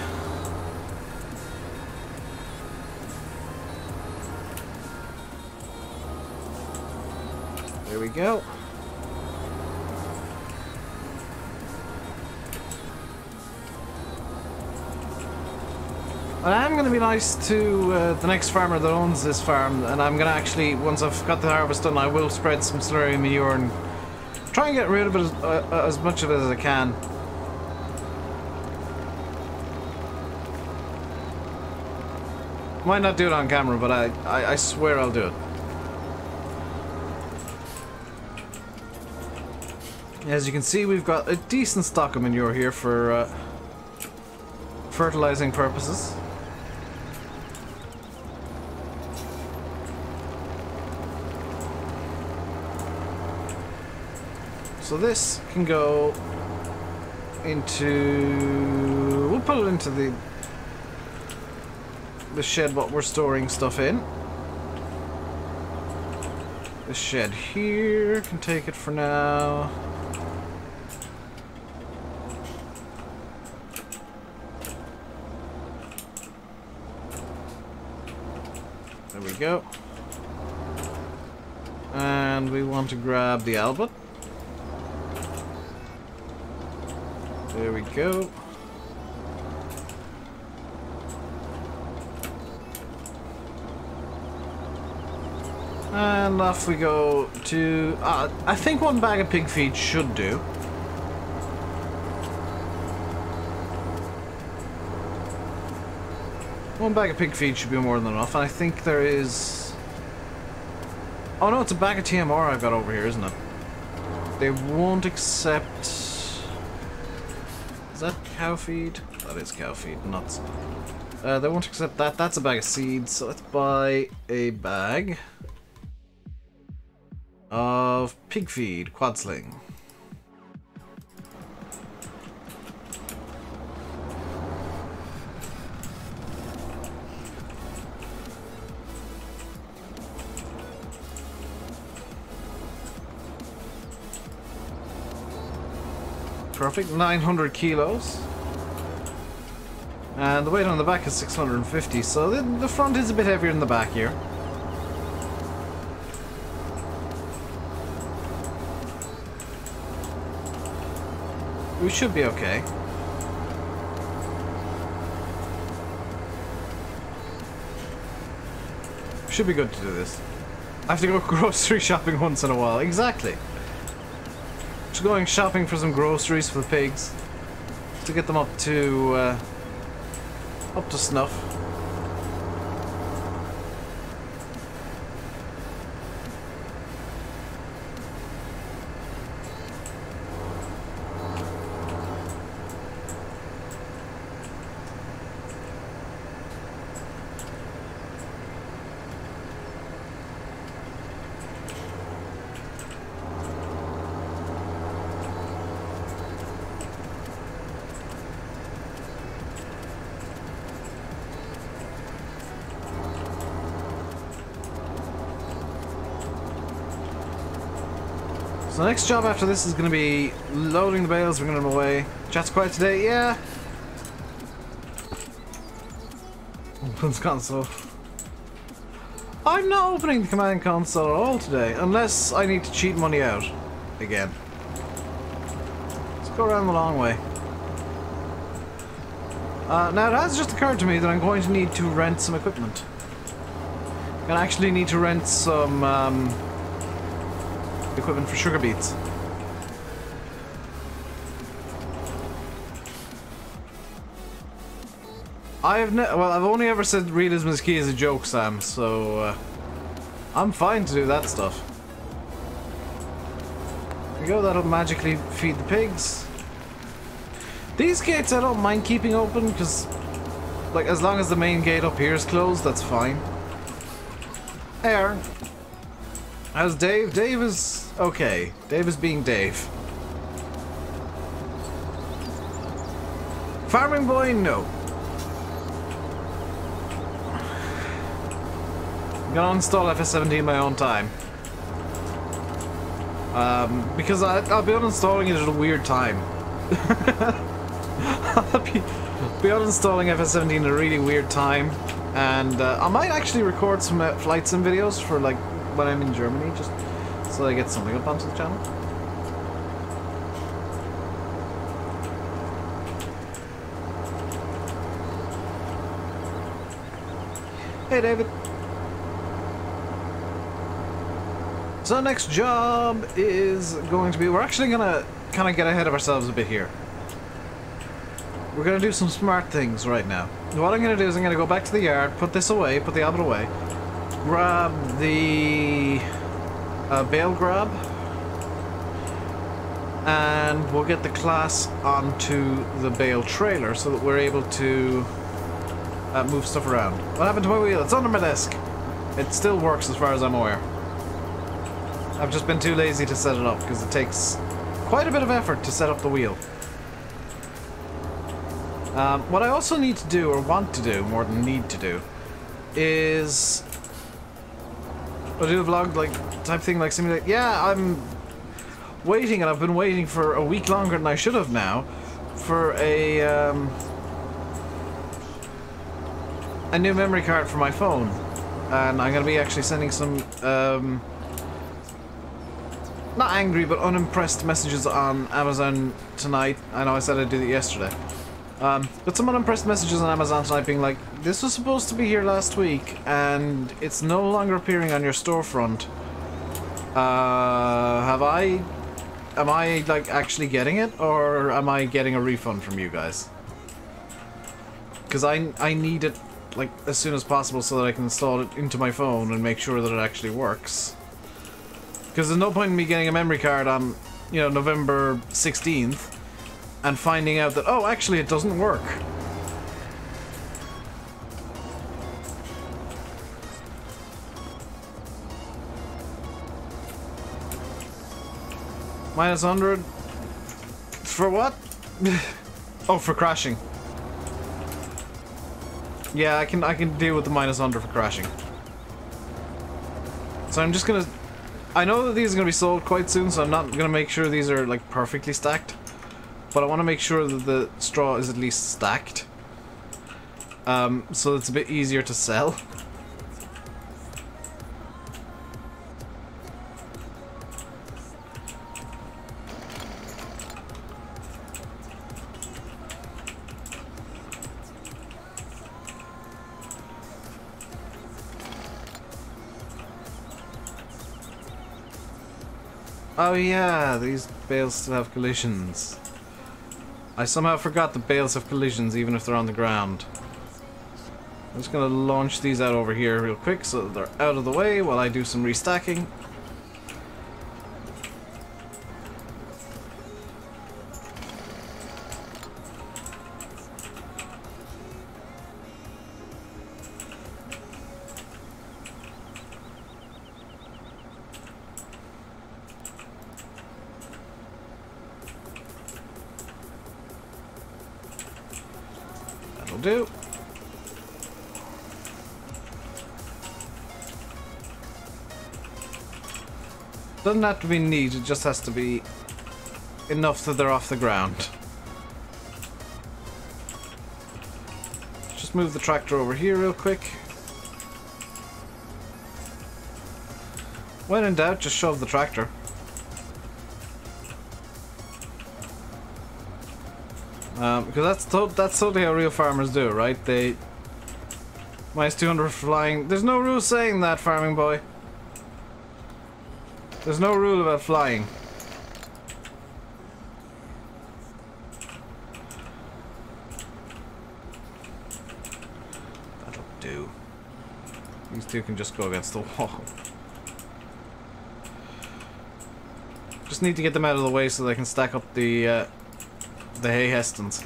There we go. I am going to be nice to the next farmer that owns this farm, and I'm going to actually, once I've got the harvest done, I will spread some slurry manure and try and get rid of it as much of it as I can. Might not do it on camera, but I swear I'll do it. As you can see, we've got a decent stock of manure here for fertilizing purposes. So this can go into... we'll put it into the shed what we're storing stuff in. This shed here can take it for now. There we go. And we want to grab the Albert. There we go. And off we go to... I think one bag of pig feed should do. One bag of pig feed should be more than enough, and I think there is... oh no, it's a bag of TMR I've got over here, isn't it? They won't accept... is that cow feed? That is cow feed, nuts. They won't accept that. That's a bag of seeds, so let's buy a bag of pig feed, quad sling. Perfect, 900 kilos. And the weight on the back is 650, so the front is a bit heavier than the back here. We should be okay. Should be good to do this. I have to go grocery shopping once in a while. Exactly. Just going shopping for some groceries for the pigs to get them up to snuff. So the next job after this is going to be loading the bales, bringing them away. Chat's quiet today, yeah. Opens console. I'm not opening the command console at all today, unless I need to cheat money out again. Let's go around the long way. Now it has just occurred to me that I'm going to need to rent some equipment. I'm going to actually need to rent some equipment for sugar beets. I've only ever said realism is key as a joke, Sam, so I'm fine to do that stuff. There we go, that'll magically feed the pigs. These gates I don't mind keeping open, because like as long as the main gate up here is closed, that's fine. There. How's Dave? Dave is okay. Dave is being Dave. Farming boy, no. I'm gonna install FS17 in my own time. Because I'll be uninstalling it at a weird time. I'll be uninstalling FS17 at a really weird time. And I might actually record some flight sim videos for like when I'm in Germany, just so I get something up onto the channel. Hey David. So next job is going to be, we're actually gonna kind of get ahead of ourselves a bit here. We're gonna do some smart things right now. What I'm gonna do is I'm gonna go back to the yard, put this away, put the abbot away, grab the bale grab, and we'll get the class onto the bale trailer so that we're able to move stuff around. What happened to my wheel? It's under my desk. It still works as far as I'm aware. I've just been too lazy to set it up because it takes quite a bit of effort to set up the wheel. What I also need to do, or want to do, more than need to do, is I'll do a vlog like type thing, like simulate. Yeah, I'm waiting, and I've been waiting for a week longer than I should have now for a new memory card for my phone, and I'm gonna be actually sending some not angry but unimpressed messages on Amazon tonight. I know I said I'd do that yesterday. But some unimpressed messages on Amazon tonight being like, this was supposed to be here last week and it's no longer appearing on your storefront. Am I like actually getting it, or am I getting a refund from you guys? Because I need it like as soon as possible so that I can install it into my phone and make sure that it actually works. Because there's no point in me getting a memory card on, you know, November 16th and finding out that, oh, actually it doesn't work. Minus 100? For what? Oh, for crashing. Yeah, I can deal with the minus 100 for crashing. So I'm just gonna... I know that these are gonna be sold quite soon, so I'm not gonna make sure these are like perfectly stacked. But I want to make sure that the straw is at least stacked. So it's a bit easier to sell. Oh yeah, these bales still have collisions. I somehow forgot the bales have collisions even if they're on the ground. I'm just gonna launch these out over here real quick so that they're out of the way while I do some restacking. That'll do. Doesn't have to be neat, it just has to be enough that they're off the ground. Just move the tractor over here real quick. When in doubt, just shove the tractor. Because that's totally how real farmers do, right? They... Minus 200 flying. There's no rule saying that, farming boy. There's no rule about flying. That'll do. These two can just go against the wall. Just need to get them out of the way so they can stack up the hay hestons.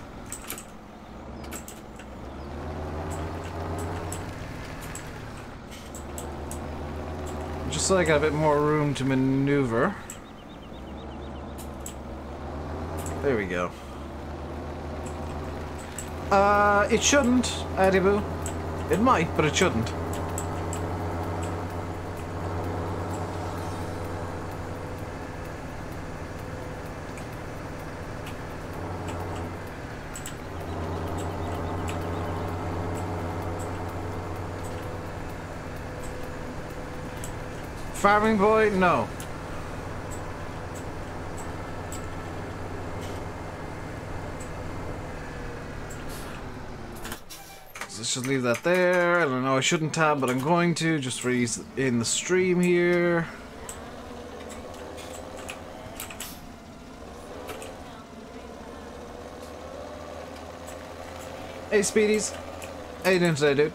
Just so I got a bit more room to maneuver. There we go. It shouldn't, Adiboo. It might, but it shouldn't. Farming boy, no. So let's just leave that there. I don't know, I shouldn't have, but I'm going to, just for ease in the stream here. Hey Speedies, how you doing today, dude?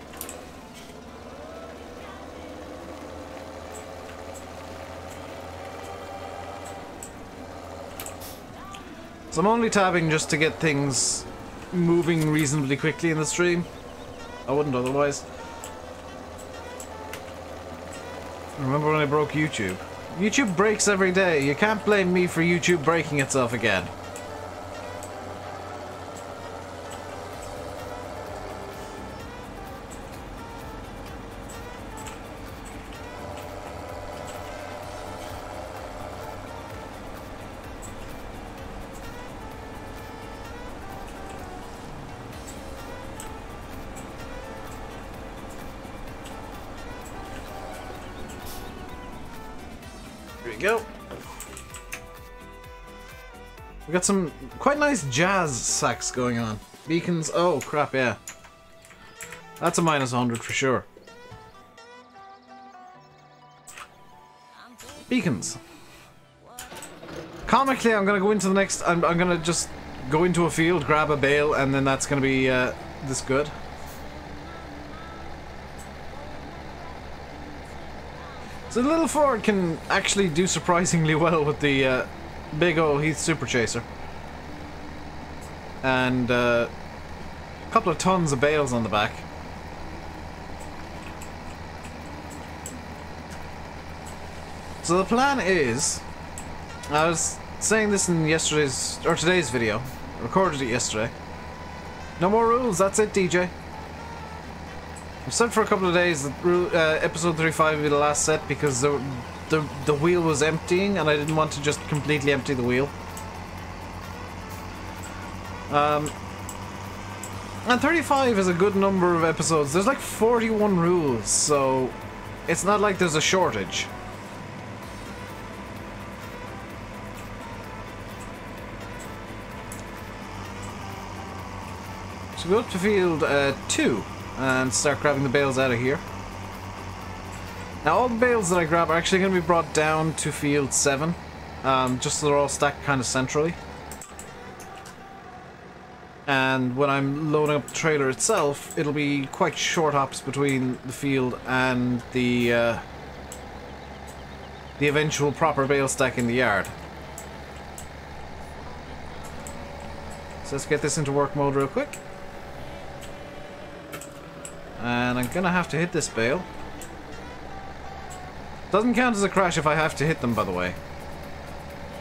So I'm only tabbing just to get things moving reasonably quickly in the stream. I wouldn't otherwise. Remember when I broke YouTube? YouTube breaks every day. You can't blame me for YouTube breaking itself again. Go. We got some quite nice jazz sax going on. Beacons, oh crap, yeah. That's a minus 100 for sure. Beacons. Comically, I'm gonna go into the next. I'm gonna just go into a field, grab a bale, and then that's gonna be this good. So the little Ford can actually do surprisingly well with the big old Heath Super Chaser. And a couple of tons of bales on the back. So the plan is, I was saying this in yesterday's, or today's video, I recorded it yesterday. No more rules, that's it DJ. I've said for a couple of days that episode 35 would be the last set because the wheel was emptying and I didn't want to just completely empty the wheel. And 35 is a good number of episodes. There's like 41 rules, so it's not like there's a shortage. So go up to field 2. And start grabbing the bales out of here. Now all the bales that I grab are actually going to be brought down to field 7. just so they're all stacked kind of centrally. And when I'm loading up the trailer itself, it'll be quite short hops between the field and the eventual proper bale stack in the yard. So let's get this into work mode real quick. And I'm gonna have to hit this bale. Doesn't count as a crash if I have to hit them, by the way.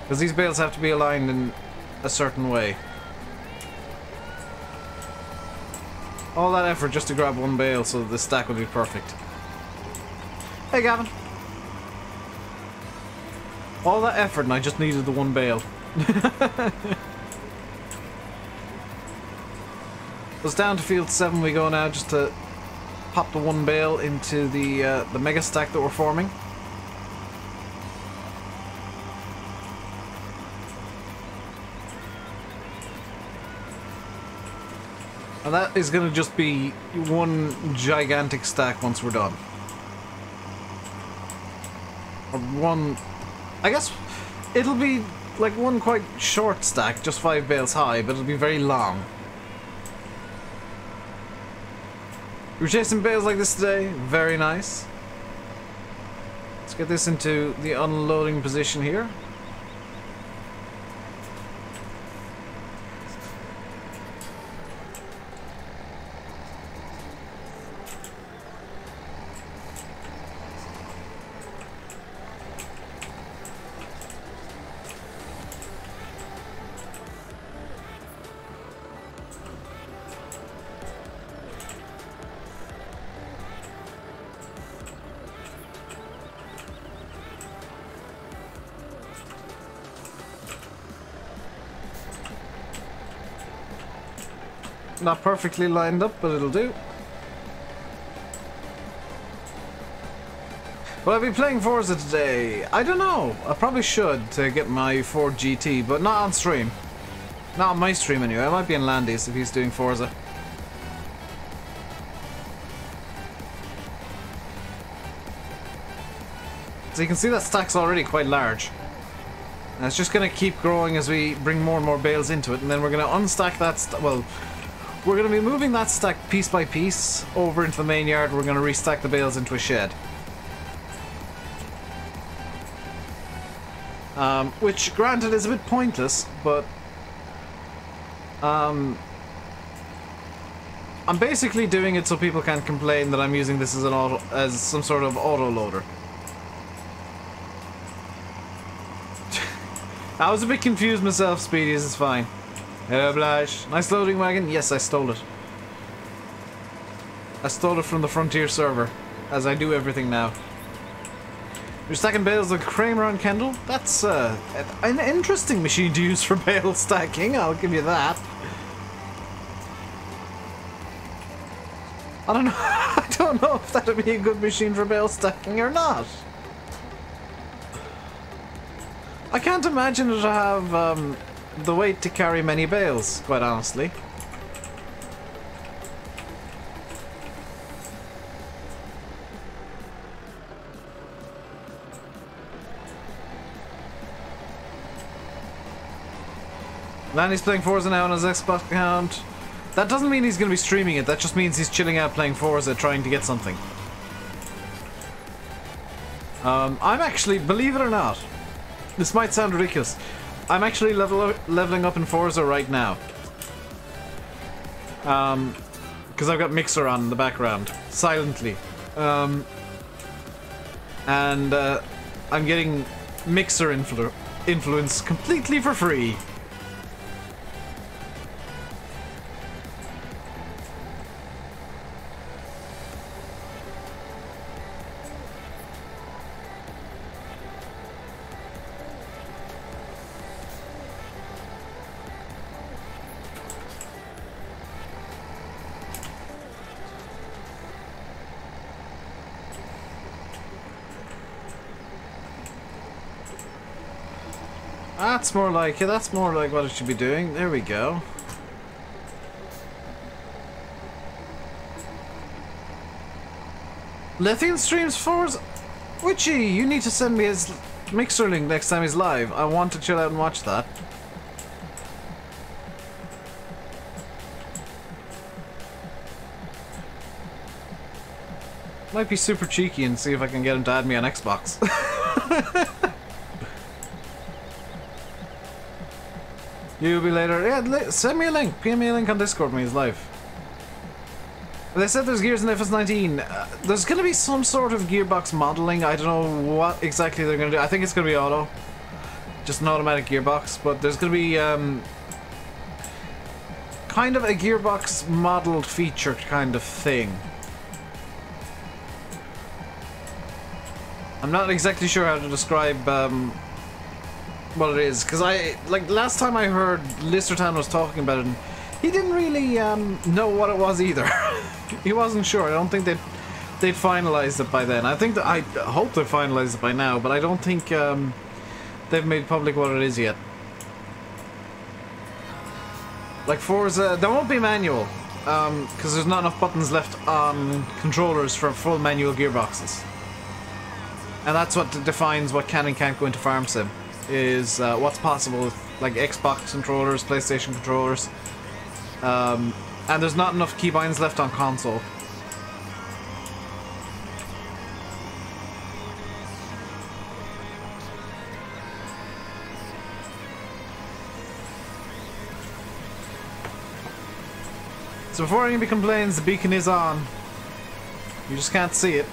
Because these bales have to be aligned in a certain way. All that effort just to grab one bale so the stack would be perfect. Hey, Gavin. All that effort and I just needed the one bale. It's down to field 7 we go now, just to pop the one bale into the mega stack that we're forming. And that is going to just be one gigantic stack once we're done. Or one... I guess it'll be like one quite short stack, just 5 bales high, but it'll be very long. We're chasing bales like this today. Very nice. Let's get this into the unloading position here. Not perfectly lined up, but it'll do. Will I be playing Forza today? I don't know. I probably should to get my Ford GT, but not on stream. Not on my stream anyway. I might be in Landy's if he's doing Forza. So you can see that stack's already quite large. And it's just going to keep growing as we bring more and more bales into it, and then we're going to unstack that well, we're going to be moving that stack piece by piece over into the main yard. We're going to restack the bales into a shed. Which, granted, is a bit pointless, but I'm basically doing it so people can't complain that I'm using this as some sort of auto loader. I was a bit confused myself, Speedies, it's fine. Hello, Blash. Nice loading wagon. Yes, I stole it. I stole it from the Frontier server, as I do everything now. You're stacking bales like Kramer on Kendall? That's an interesting machine to use for bale stacking, I'll give you that. I don't know. I don't know if that would be a good machine for bale stacking or not. I can't imagine it to have the weight to carry many bales, quite honestly. Lanny's playing Forza now on his Xbox account. That doesn't mean he's going to be streaming it, that just means he's chilling out playing Forza, trying to get something. I'm actually, believe it or not, this might sound ridiculous, I'm actually leveling up in Forza right now. Because I've got Mixer on in the background, silently. And I'm getting Mixer influence completely for free. That's more like it. That's more like what it should be doing. There we go. Lithium streams Forza. Witchy, you need to send me his Mixer link next time he's live. I want to chill out and watch that. Might be super cheeky and see if I can get him to add me on Xbox. You'll be later. Yeah, send me a link. PM me a link on Discord when he's live. They said there's gears in FS19. There's going to be some sort of gearbox modeling. I don't know what exactly they're going to do. I think it's going to be auto. Just an automatic gearbox. But there's going to be kind of a gearbox modeled feature kind of thing. I'm not exactly sure how to describe what it is. Because like last time I heard Listertan was talking about it, and he didn't really know what it was either. He wasn't sure. I don't think they'd finalized it by then. I hope they've finalized it by now, but I don't think they've made public what it is yet. Like Forza, there won't be manual because there's not enough buttons left on controllers for full manual gearboxes, and that's what defines what can and can't go into Farm Sim. Is what's possible with like Xbox controllers, PlayStation controllers. And there's not enough keybinds left on console. So before anybody complains, the beacon is on. You just can't see it.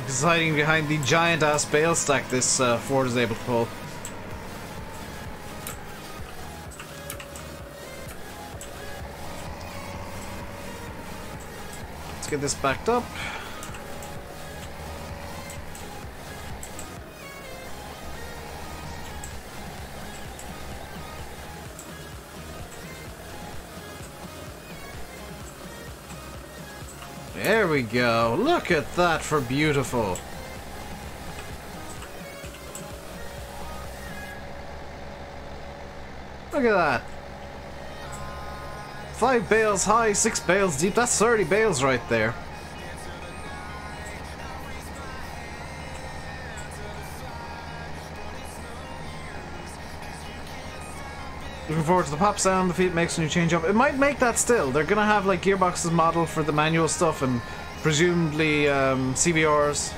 It's hiding behind the giant ass bale stack this Ford is able to pull. Get this backed up. There we go. Look at that for beautiful. Look at that. 5 bales high, 6 bales deep. That's 30 bales right there. Looking forward to the pop sound the feet makes when you change up. It might make that still. They're gonna have like gearboxes modeled for the manual stuff and presumably CVRs.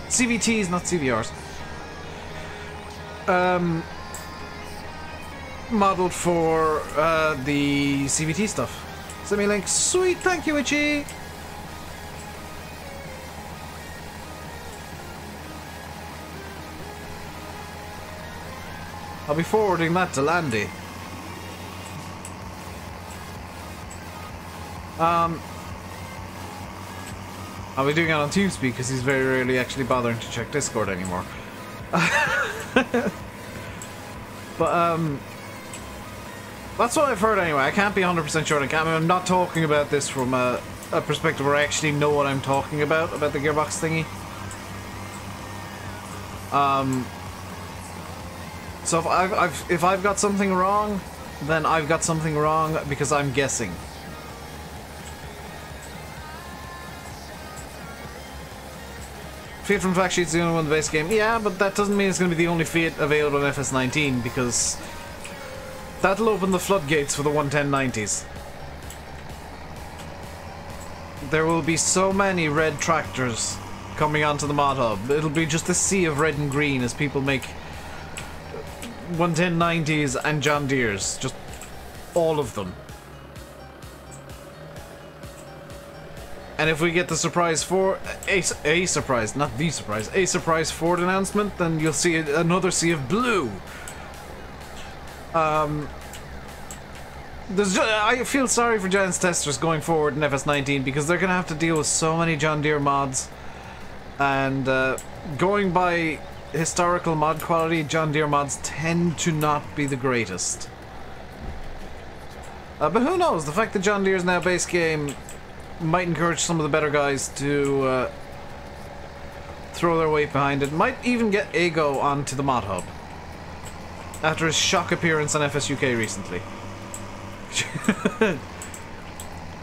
CVTs, not CVRs. Modeled for the CVT stuff. Send me a link. Sweet, thank you, Itchy. I'll be forwarding that to Landy. I'll be doing it on TeamSpeak because he's very rarely actually bothering to check Discord anymore. But that's what I've heard anyway. I can't be 100% sure. I'm not talking about this from a perspective where I actually know what I'm talking about the gearbox thingy. So if I've got something wrong, then I've got something wrong because I'm guessing. Fiat from fact sheet's the only one in the base game. Yeah, but that doesn't mean it's going to be the only Fiat available in FS19 because that'll open the floodgates for the 11090s. There will be so many red tractors coming onto the mod hub. It'll be just a sea of red and green as people make 11090s and John Deeres. Just all of them. And if we get the surprise Ford, a surprise, not the surprise, a surprise Ford announcement, then you'll see another sea of blue. I feel sorry for Giants testers going forward in FS19 because they're going to have to deal with so many John Deere mods. And going by historical mod quality, John Deere mods tend to not be the greatest. But who knows? The fact that John Deere is now base game might encourage some of the better guys to throw their weight behind it. Might even get Ego onto the mod hub after his shock appearance on FSUK recently.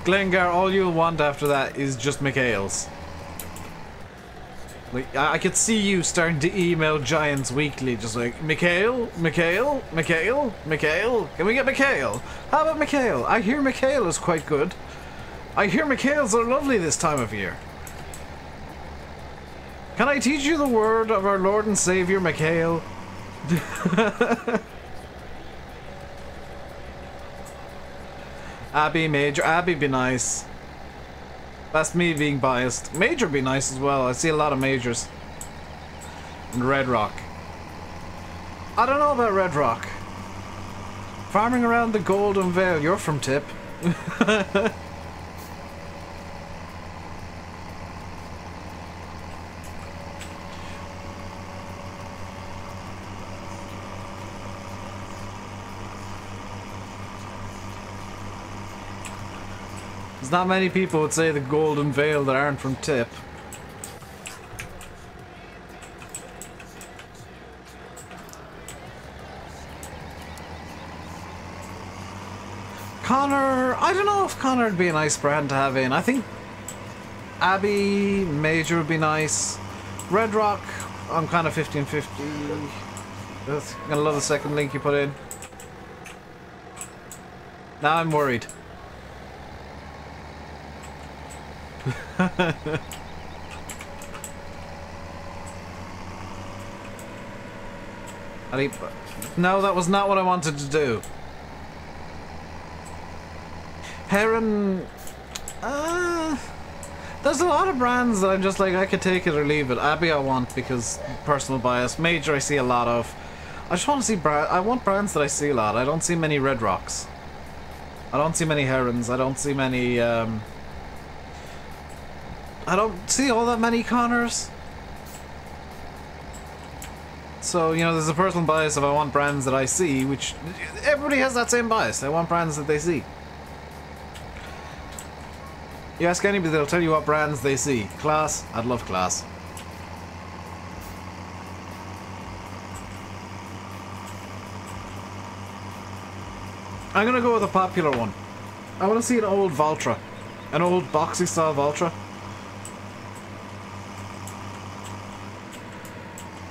Glengar, all you'll want after that is just McHale's. Like, I could see you starting to email Giants weekly, just like, Mikhail, Mikhail, Mikhail, Mikhail, can we get Mikhail? How about Mikhail? I hear Mikhail is quite good. I hear Mikhails are lovely this time of year. Can I teach you the word of our Lord and Savior, Mikhail? Abby, Major, Abby be nice. That's me being biased. Major be nice as well. I see a lot of majors. And Red Rock. I don't know about Red Rock. Farming around the Golden Vale. You're from Tip. There's not many people would say the Golden Vale that aren't from Tip. Connor, I don't know if Connor would be a nice brand to have in. I think Abby, Major would be nice. Red Rock, I'm kind of 50-50. Gonna love the second link you put in. Now I'm worried. No, that was not what I wanted to do. Heron... there's a lot of brands that I'm just like, I could take it or leave it. Abby I want because personal bias. Major I see a lot of. I just want to see I want brands that I see a lot. I don't see many Red Rocks. I don't see many Herons. I don't see many... I don't see all that many Connors. So, you know, there's a personal bias if I want brands that I see, which everybody has that same bias. They want brands that they see. You ask anybody, they'll tell you what brands they see. Class, I'd love Class. I'm gonna go with a popular one. I want to see an old Valtra. An old boxy style Valtra.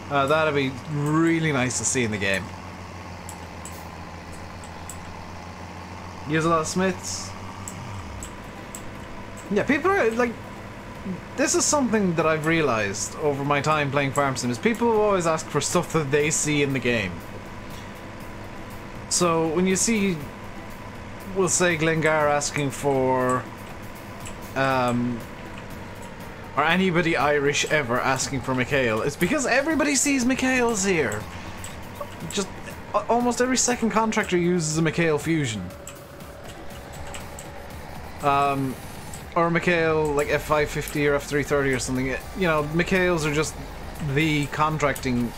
That'd be really nice to see in the game. Use a lot of Smiths. Yeah, people are like... This is something that I've realized over my time playing Farm Sim, is people always ask for stuff that they see in the game. So when you see, we'll say Glengar asking for... or anybody Irish ever asking for Mikhail, it's because everybody sees Mikhails here. Just almost every second contractor uses a Mikhail fusion. Or Mikhail like F550 or F330 or something. You know, Mikhails are just the contracting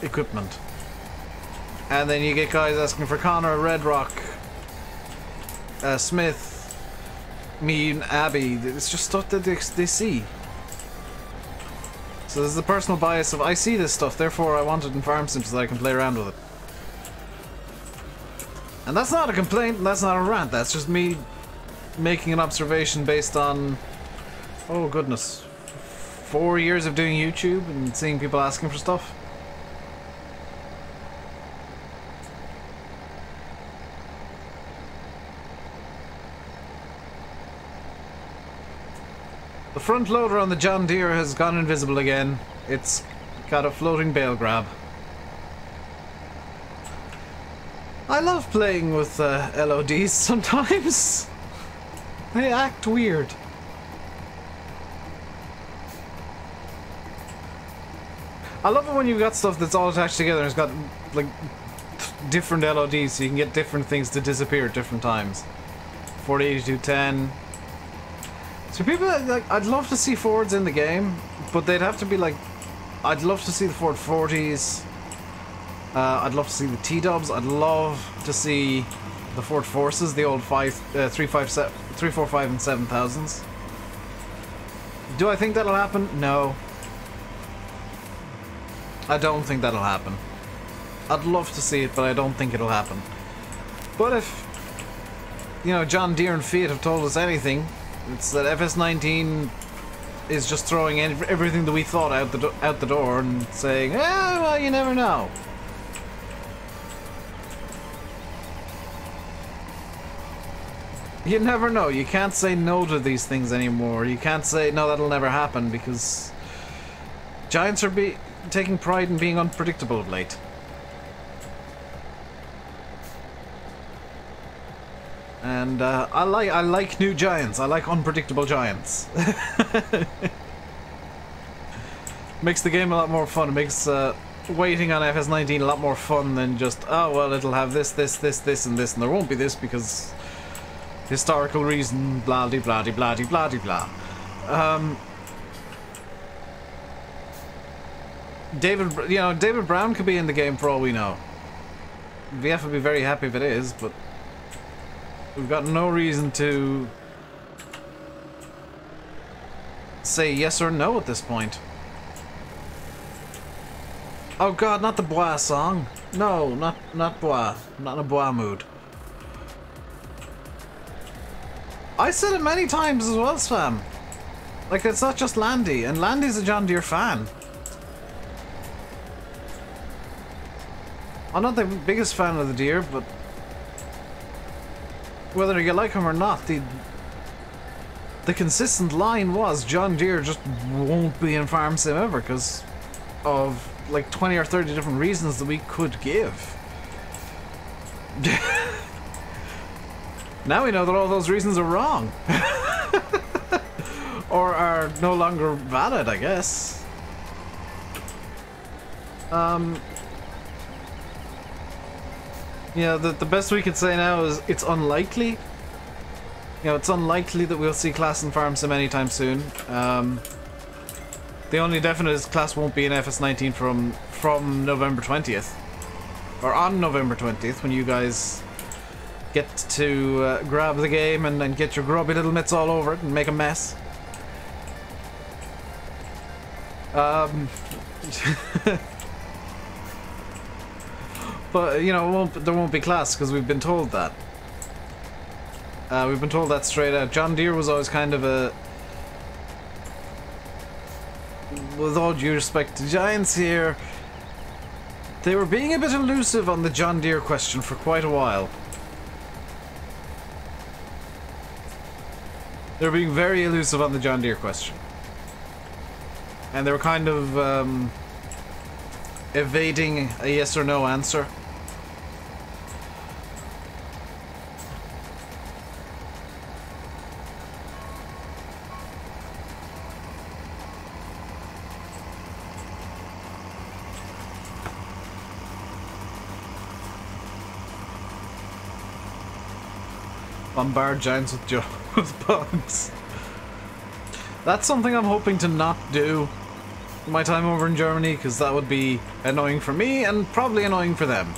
equipment. And then you get guys asking for Connor, Red Rock, Smith, me and Abby. It's just stuff that they see. So there's the personal bias of I see this stuff, therefore I want it in Farm Sim so that I can play around with it. And that's not a complaint, and that's not a rant, that's just me making an observation based on, oh goodness, 4 years of doing YouTube and seeing people asking for stuff. The front loader on the John Deere has gone invisible again. It's got a floating bale grab. I love playing with LODs sometimes. They act weird. I love it when you've got stuff that's all attached together and it's got like different LODs so you can get different things to disappear at different times. 408210. So people like, I'd love to see Fords in the game, but they'd have to be like, I'd love to see the Ford 40s. I'd love to see the T-dubs. I'd love to see the Ford Forces, the old 345 and 7000s. Do I think that'll happen? No. I don't think that'll happen. I'd love to see it, but I don't think it'll happen. But if, you know, John Deere and Fiat have told us anything, it's that FS19 is just throwing everything that we thought out the door and saying, well, you never know. You never know. You can't say no to these things anymore. You can't say, no, that'll never happen, because Giants are taking pride in being unpredictable of late. And I like new Giants. I like unpredictable Giants. Makes the game a lot more fun. It makes waiting on FS19 a lot more fun than just, oh well, it'll have this, and this, and there won't be this because historical reason, blah de blah de blah de blah de blah. David Brown could be in the game for all we know. VF would be very happy if it is, but we've got no reason to say yes or no at this point. Oh god, not the Bois song. No, not Bois. I'm not in a Bois mood. I said it many times as well, Spam. Like, it's not just Landy, and Landy's a John Deere fan. I'm not the biggest fan of the Deere, but whether you like him or not, the consistent line was John Deere just won't be in Farm Sim ever because of like 20 or 30 different reasons that we could give. Now we know that all those reasons are wrong. Or are no longer valid, I guess. Yeah, the best we could say now is it's unlikely. You know, it's unlikely that we'll see Class in Farm Sim anytime soon. The only definite is Class won't be in FS19 from November 20th. Or on November 20th, when you guys get to grab the game and then get your grubby little mitts all over it and make a mess. But, you know, there won't be Class because we've been told that. We've been told that straight out. John Deere was always kind of a... With all due respect to Giants here, they were being a bit elusive on the John Deere question for quite a while. They were being very elusive on the John Deere question. And they were kind of evading a yes or no answer. Bombard Giants with bugs. That's something I'm hoping to not do my time over in Germany, because that would be annoying for me and probably annoying for them.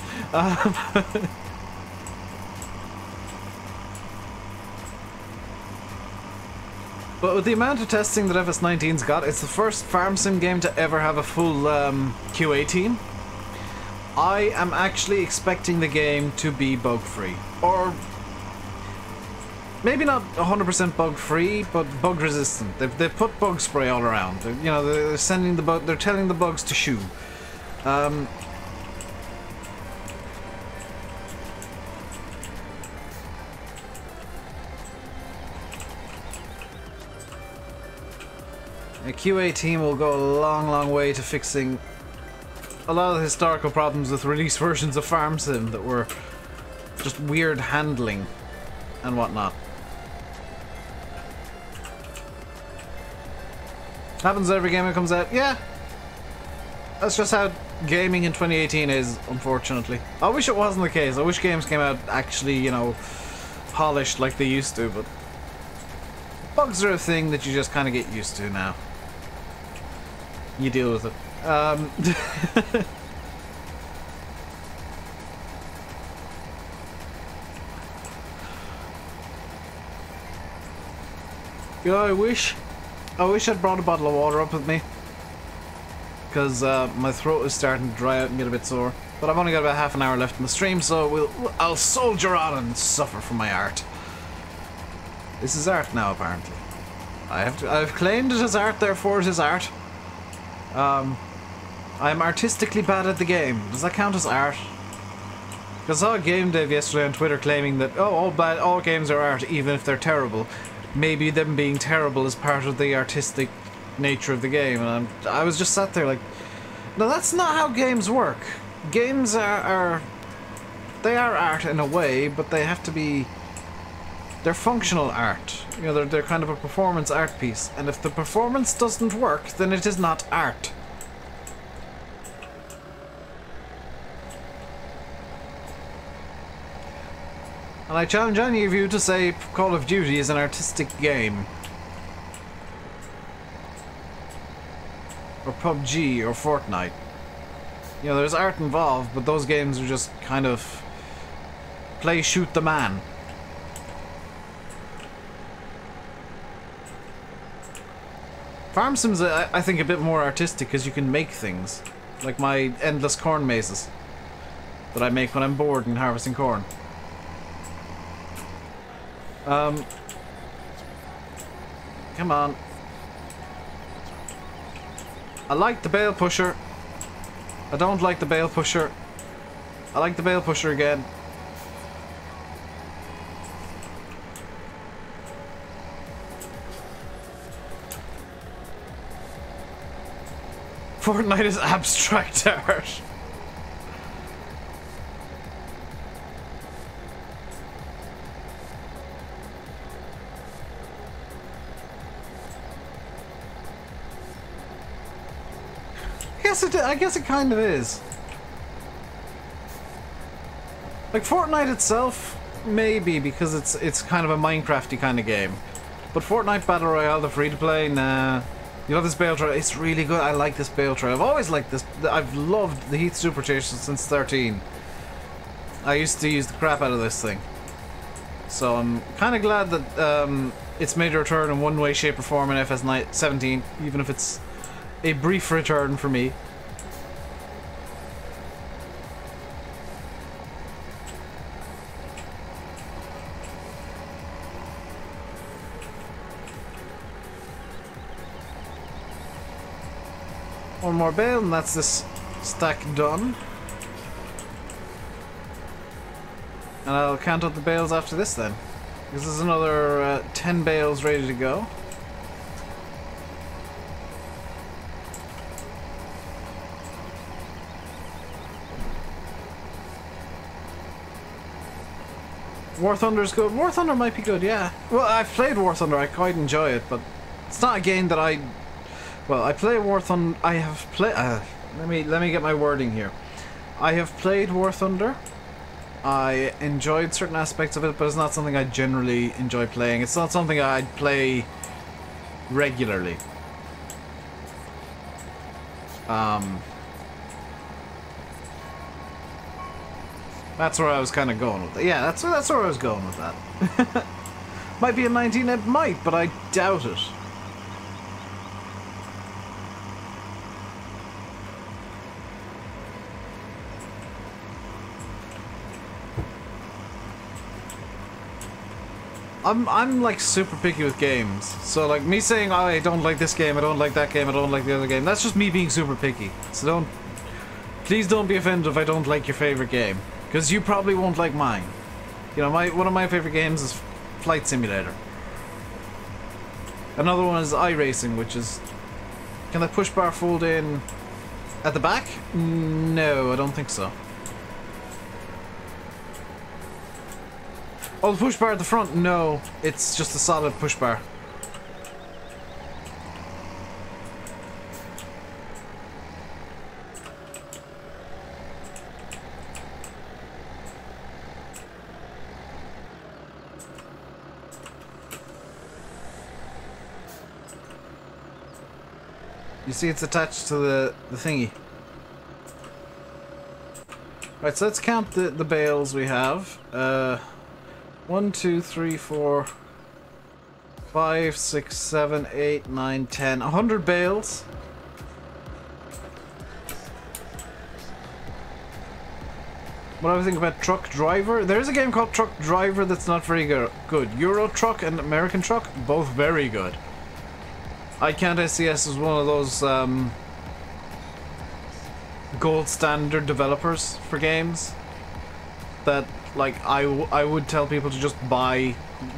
But with the amount of testing that FS19's got, it's the first Farm Sim game to ever have a full QA team. I am actually expecting the game to be bug-free. Or maybe not 100% bug-free, but bug-resistant. They've put bug spray all around. You know, they're sending the bug. They're telling the bugs to shoo. A QA team will go a long, long way to fixing a lot of the historical problems with release versions of Farm Sim that were just weird handling and whatnot. Happens every game that comes out. Yeah, that's just how gaming in 2018 is, unfortunately. I wish it wasn't the case. I wish games came out actually, you know, polished like they used to, but bugs are a thing that you just kind of get used to now. You deal with it. Yeah, I wish I'd brought a bottle of water up with me, because my throat is starting to dry out and get a bit sore. But I've only got about half an hour left in the stream, so I'll soldier on and suffer from my art. This is art now, apparently. I've claimed it as art, therefore it is art. I'm artistically bad at the game. Does that count as art? Because I saw GameDave yesterday on Twitter claiming that, oh, all games are art, even if they're terrible. Maybe them being terrible is part of the artistic nature of the game. And I was just sat there like, no, that's not how games work. Games they are art in a way, but they have to be... They're functional art. You know, they're kind of a performance art piece. And if the performance doesn't work, then it is not art. And I challenge any of you to say Call of Duty is an artistic game. Or PUBG or Fortnite. You know, there's art involved, but those games are just kind of play shoot the man. Farm Sims, I think, a bit more artistic because you can make things. Like my endless corn mazes that I make when I'm bored and harvesting corn. Come on. I like the bale pusher. I don't like the bale pusher. I like the bale pusher again. Fortnite is abstract art. I guess it kind of is. Like Fortnite itself, maybe, because it's kind of a Minecrafty kind of game. But Fortnite Battle Royale, the free-to-play, nah. You know this bale tray? It's really good. I like this bale tray. I've always liked this. I've loved the Heath Super Station since 13. I used to use the crap out of this thing. So I'm kind of glad that it's made a return in one way, shape, or form in FS17, even if it's a brief return for me. One more bale, and that's this stack done. And I'll count up the bales after this then. This is another 10 bales ready to go. War Thunder's good. War Thunder might be good, yeah. Well, I've played War Thunder, I quite enjoy it, but it's not a game that I... Well, I play War Thunder... I have played... let me get my wording here. I have played War Thunder. I enjoyed certain aspects of it, but it's not something I generally enjoy playing. It's not something I'd play regularly. That's where I was kind of going with it. Yeah, that's where I was going with that. Might be a 19, it might, but I doubt it. I'm like super picky with games. So like me saying, oh, I don't like this game, I don't like that game, I don't like the other game, that's just me being super picky. So please don't be offended if I don't like your favorite game. Because you probably won't like mine. You know, one of my favorite games is Flight Simulator. Another one is iRacing, which is... Can the push bar fold in at the back? No, I don't think so. Oh, the push bar at the front? No, it's just a solid push bar. You see it's attached to the thingy. Right, so let's count the bales we have. 1, 2, 3, 4, 5, 6, 7, 8, 9, 10. 100 bales. What do I think about Truck Driver? There is a game called Truck Driver that's not very good. Euro Truck and American Truck, both very good. I count SCS as one of those gold standard developers for games that, like, I would tell people to just buy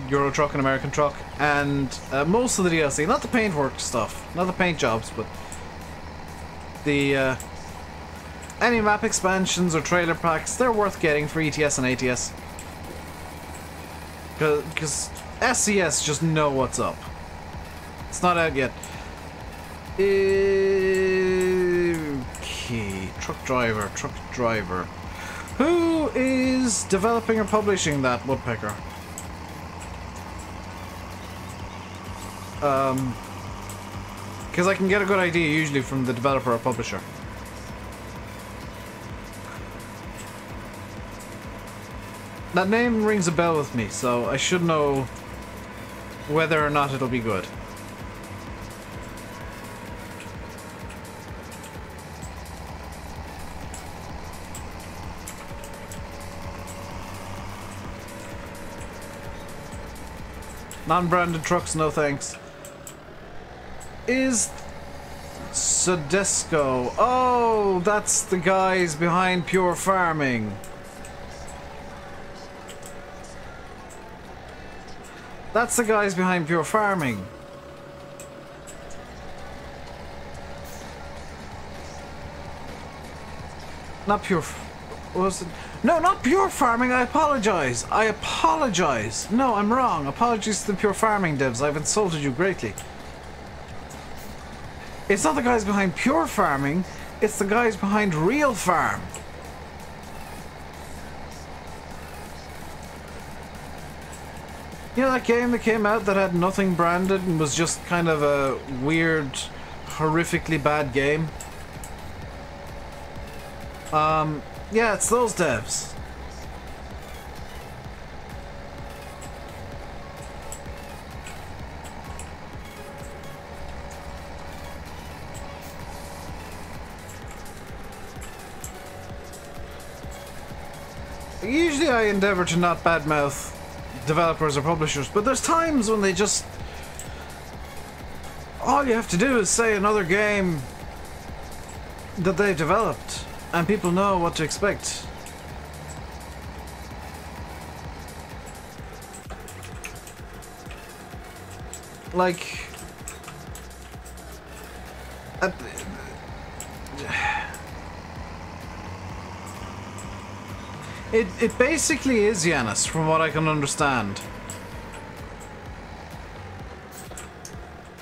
Euro Truck and American Truck and most of the DLC, not the paintwork stuff, not the paint jobs, but the any map expansions or trailer packs. They're worth getting for ETS and ATS because SCS just know what's up. It's not out yet. Okay, truck driver. Who is developing or publishing that woodpecker? Because I can get a good idea usually from the developer or publisher. That name rings a bell with me, so I should know whether or not it'll be good. Non-branded trucks, no thanks. Is Sodesco? Oh, that's the guys behind Pure Farming. That's the guys behind Pure Farming. Not Pure... What was it? No, not Pure Farming, I apologize. I apologize. No, I'm wrong. Apologies to the Pure Farming devs. I've insulted you greatly. It's not the guys behind Pure Farming, it's the guys behind Real Farm. You know that game that came out that had nothing branded and was just kind of a weird, horrifically bad game? Yeah, it's those devs. Usually I endeavor to not badmouth developers or publishers, but there's times when they just... all you have to do is say another game that they've developed, and people know what to expect. Like... It basically is Yanis, from what I can understand.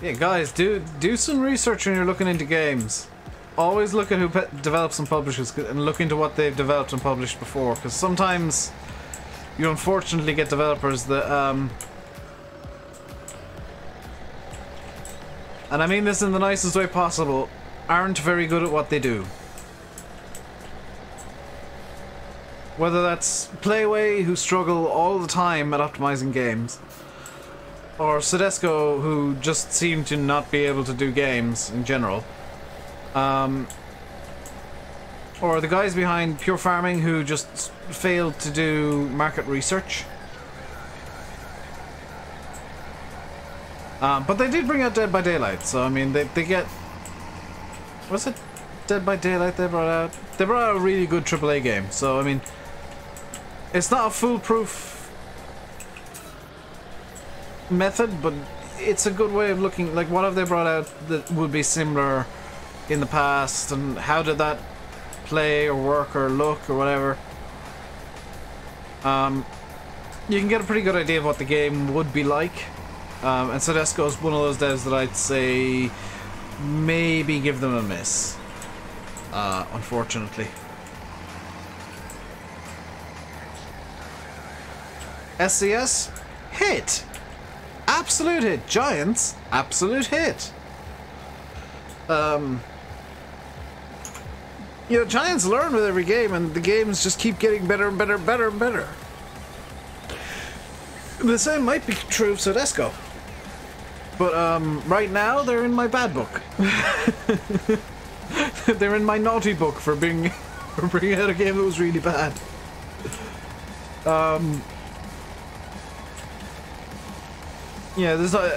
Yeah, guys, do some research when you're looking into games. Always look at who develops and publishes, and look into what they've developed and published before, because sometimes you unfortunately get developers that, and I mean this in the nicest way possible, aren't very good at what they do. Whether that's Playway, who struggle all the time at optimizing games, or Sodesco, who just seem to not be able to do games in general, or the guys behind Pure Farming, who just failed to do market research. But they did bring out Dead by Daylight, so I mean they get... Was it Dead by Daylight they brought out? They brought out a really good AAA game, so I mean... It's not a foolproof method, but it's a good way of looking, like, what have they brought out that would be similar in the past, and how did that play or work or look or whatever. You can get a pretty good idea of what the game would be like, and Sodesco is one of those devs that I'd say maybe give them a miss, unfortunately. SCS? Hit! Absolute hit! Giants? Absolute hit! You know, Giants learn with every game, and the games just keep getting better and better and better and better. The same might be true of Sodesco. But, right now, they're in my bad book. They're in my naughty book for bringing out a game that was really bad. Yeah, there's not...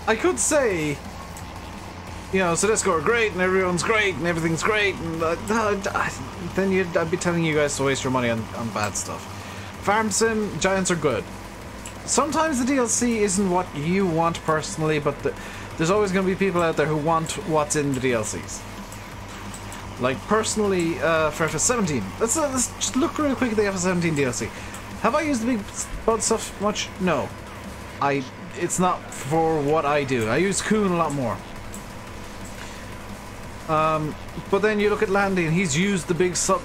I could say, you know, so let's go great and everyone's great and everything's great, and then I'd be telling you guys to waste your money on bad stuff. Farm Sim, Giants are good. Sometimes the DLC isn't what you want personally, but there's always going to be people out there who want what's in the DLCs. Like, personally, for FS17, let's just look real quick at the FS17 DLC. Have I used the big bud stuff much? No. It's not for what I do. I use Kuhn a lot more. But then you look at Landy, and he's used the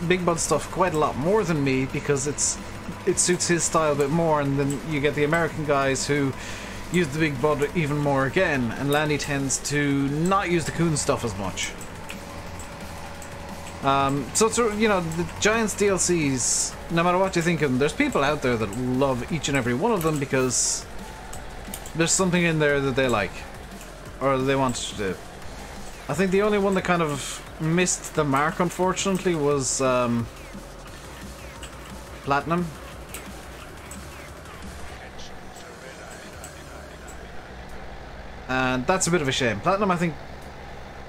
big bud stuff quite a lot more than me, because it suits his style a bit more, and then you get the American guys who use the big bud even more again, and Landy tends to not use the Kuhn stuff as much. So it's, you know, the Giants DLCs, no matter what you think of them, there's people out there that love each and every one of them because there's something in there that they like, or they want to do. I think the only one that kind of missed the mark, unfortunately, was Platinum. And that's a bit of a shame. Platinum, I think...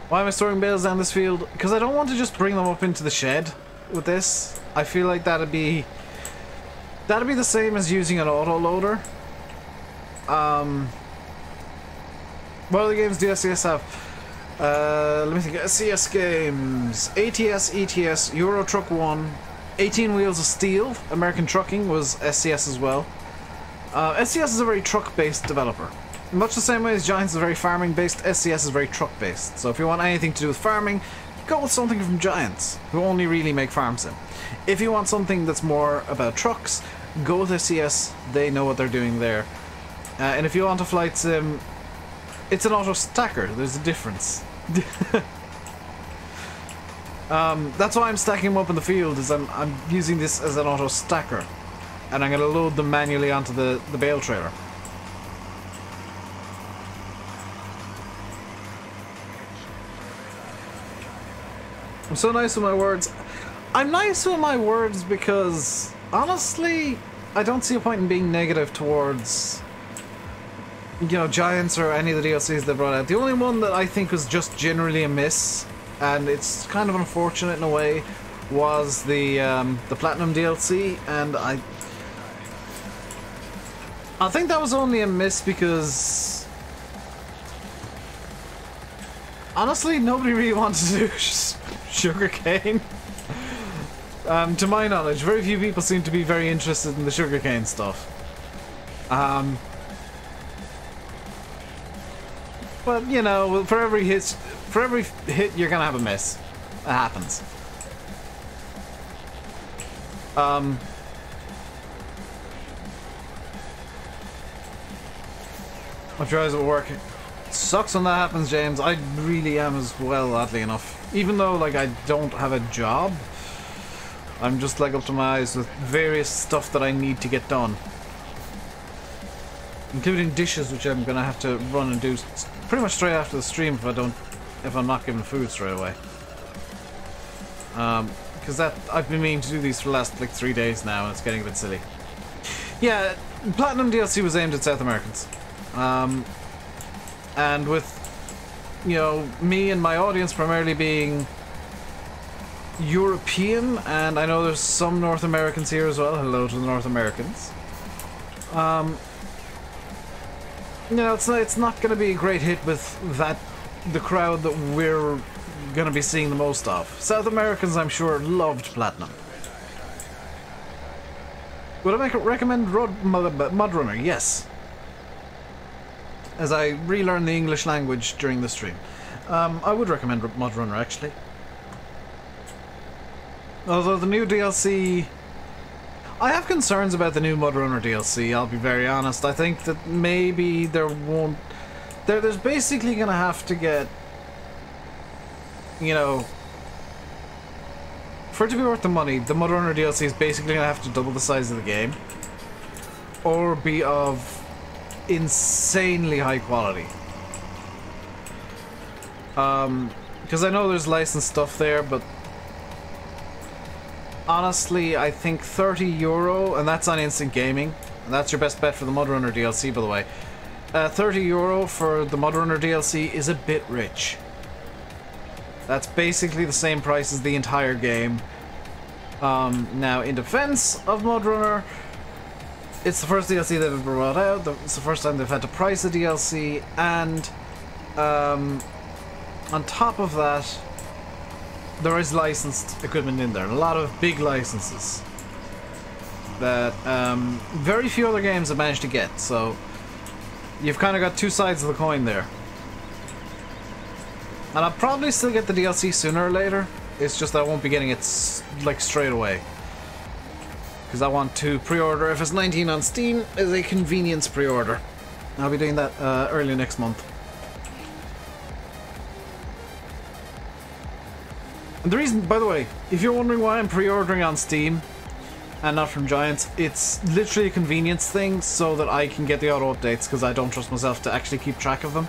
Why am I storing bales down this field? Because I don't want to just bring them up into the shed with this. I feel like that'd be the same as using an auto-loader. What other games do SCS have? Let me think. SCS games. ATS, ETS, Euro Truck 1, 18 Wheels of Steel, American Trucking was SCS as well. SCS is a very truck-based developer. Much the same way as Giants is very farming-based, SCS is very truck-based. So if you want anything to do with farming, go with something from Giants, who only really make Farm Sim. If you want something that's more about trucks, go with SCS, they know what they're doing there. And if you want a flight sim, it's an auto stacker, there's a difference. That's why I'm stacking them up in the field, is I'm using this as an auto stacker. And I'm going to load them manually onto the bale trailer. I'm so nice with my words. I'm nice with my words because, honestly, I don't see a point in being negative towards, you know, Giants or any of the DLCs they brought out. The only one that I think was just generally a miss, and it's kind of unfortunate in a way, was the Platinum DLC, and I think that was only a miss because, honestly, nobody really wanted to do sugarcane. To my knowledge, very few people seem to be very interested in the sugarcane stuff. But you know, for every hit you're gonna have a miss. It happens. If your eyes are working. Sucks when that happens, James. I really am as well, oddly enough. Even though, like, I don't have a job, I'm just, like, up to my eyes with various stuff that I need to get done. Including dishes, which I'm gonna have to run and do pretty much straight after the stream if I'm not given food straight away. Because I've been meaning to do these for the last, like, 3 days now, and it's getting a bit silly. Yeah, Platinum DLC was aimed at South Americans. And with, you know, me and my audience primarily being European, and I know there's some North Americans here as well. Hello to the North Americans. You know, it's not going to be a great hit with the crowd that we're going to be seeing the most of. South Americans, I'm sure, loved Platinum. Would I recommend Mudrunner? Yes. As I relearn the English language during the stream. I would recommend Mudrunner, actually. Although the new DLC... I have concerns about the new Mudrunner DLC, I'll be very honest. I think that maybe there won't... There's basically gonna have to get... You know... For it to be worth the money, the Mudrunner DLC is basically gonna have to double the size of the game. Or be of insanely high quality. Because I know there's licensed stuff there, but honestly, I think €30, and that's on Instant Gaming, and that's your best bet for the Mudrunner DLC, by the way. €30 for the Mudrunner DLC is a bit rich. That's basically the same price as the entire game. Now, in defense of Mudrunner, it's the first DLC they've ever brought out. It's the first time they've had to price a DLC, and on top of that, there is licensed equipment in there. A lot of big licenses that very few other games have managed to get. So you've kind of got two sides of the coin there. And I'll probably still get the DLC sooner or later. It's just that I won't be getting it like straight away, because I want to pre-order FS19 on Steam as a convenience pre-order. I'll be doing that early next month. And the reason, by the way, if you're wondering why I'm pre-ordering on Steam and not from Giants, it's literally a convenience thing so that I can get the auto updates, because I don't trust myself to actually keep track of them.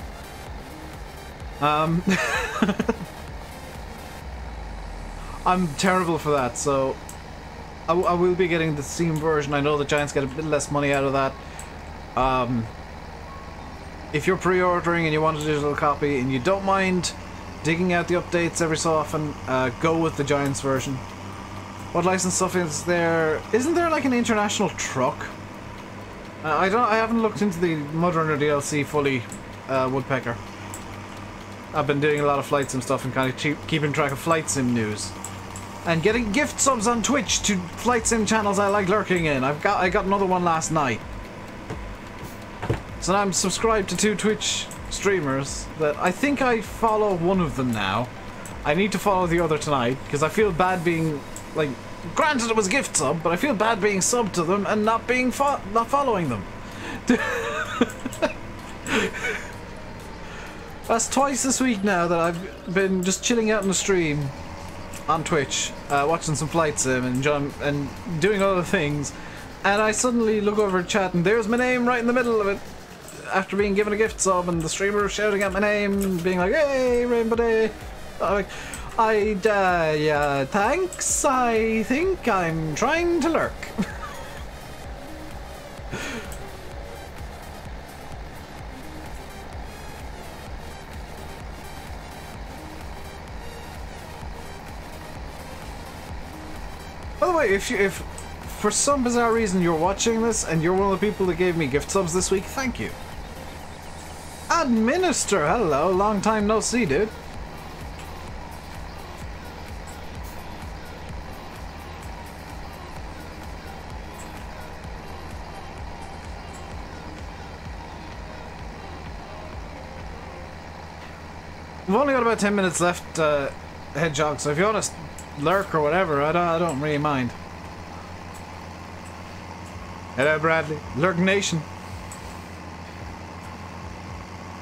I'm terrible for that, so I will be getting the Steam version. I know the Giants get a bit less money out of that. If you're pre-ordering and you want a digital copy and you don't mind digging out the updates every so often, go with the Giants version. What license stuff is there? Isn't there like an international truck? I haven't looked into the Mudrunner DLC fully, Woodpecker. I've been doing a lot of flight sim stuff and kind of keeping track of flight sim news. And getting gift subs on Twitch to flight sim channels I like lurking in. I got another one last night. So now I'm subscribed to 2 Twitch streamers that I think I follow one of them now. I need to follow the other tonight, because I feel bad being, like, granted it was a gift sub, but I feel bad being subbed to them and not being not following them. That's twice this week now that I've been just chilling out in the stream on Twitch, watching some flight sim and doing other things, and I suddenly look over chat and there's my name right in the middle of it after being given a gift sub, and the streamer shouting at my name, being like, "Hey, RainbowDave!" Yeah, thanks. I think I'm trying to lurk. By the way, if for some bizarre reason you're watching this and you're one of the people that gave me gift subs this week, thank you. Administer, hello, long time no see, dude. We've only got about 10 minutes left, Hedgehog, so if you want to lurk or whatever, I don't really mind. Hello, Bradley. Lurk Nation.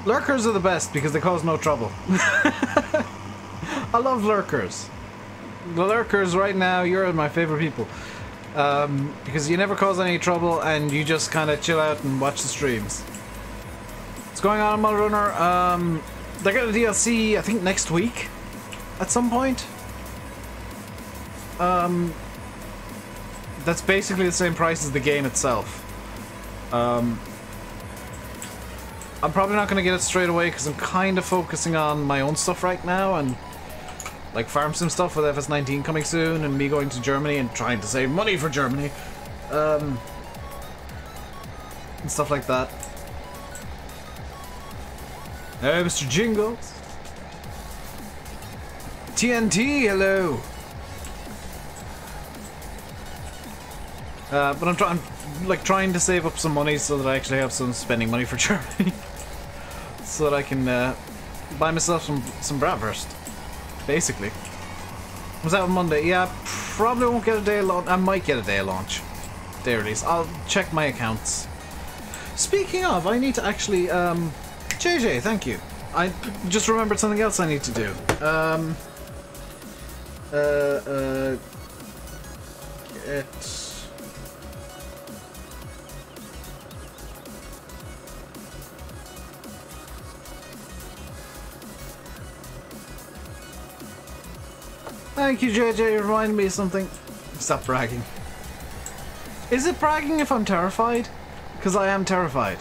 Lurkers are the best because they cause no trouble. I love lurkers. The lurkers right now, you're my favorite people. Because you never cause any trouble and you just kind of chill out and watch the streams. What's going on in Mudrunner? They got a DLC, I think, next week at some point. That's basically the same price as the game itself. I'm probably not going to get it straight away because I'm kind of focusing on my own stuff right now, and like farm sim stuff with FS19 coming soon, and me going to Germany and trying to save money for Germany, and stuff like that. Hey, Mr. Jingles. TNT, hello. But I'm trying to save up some money so that I actually have some spending money for Germany, so that I can buy myself some bratwurst, basically. Was that on Monday? Yeah, probably won't get a day of launch. I might get a day of launch, day release. I'll check my accounts. Speaking of, I need to actually JJ, thank you. I just remembered something else I need to do. Thank you, JJ, remind me of something. Stop bragging. Is it bragging if I'm terrified? Because I am terrified.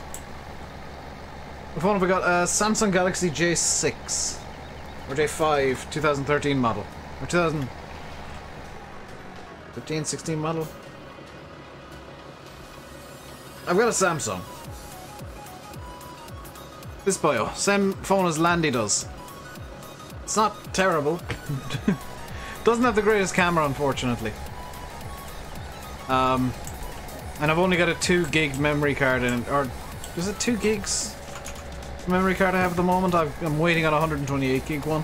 What phone have we got? Samsung Galaxy J6. Or J5, 2013 model. Or 2015, 16 model. I've got a Samsung. This boyo. Same phone as Landy does. It's not terrible. Doesn't have the greatest camera, unfortunately. And I've only got a 2 gig memory card in it. Or is it 2 gigs memory card I have at the moment? I'm waiting on a 128 gig one.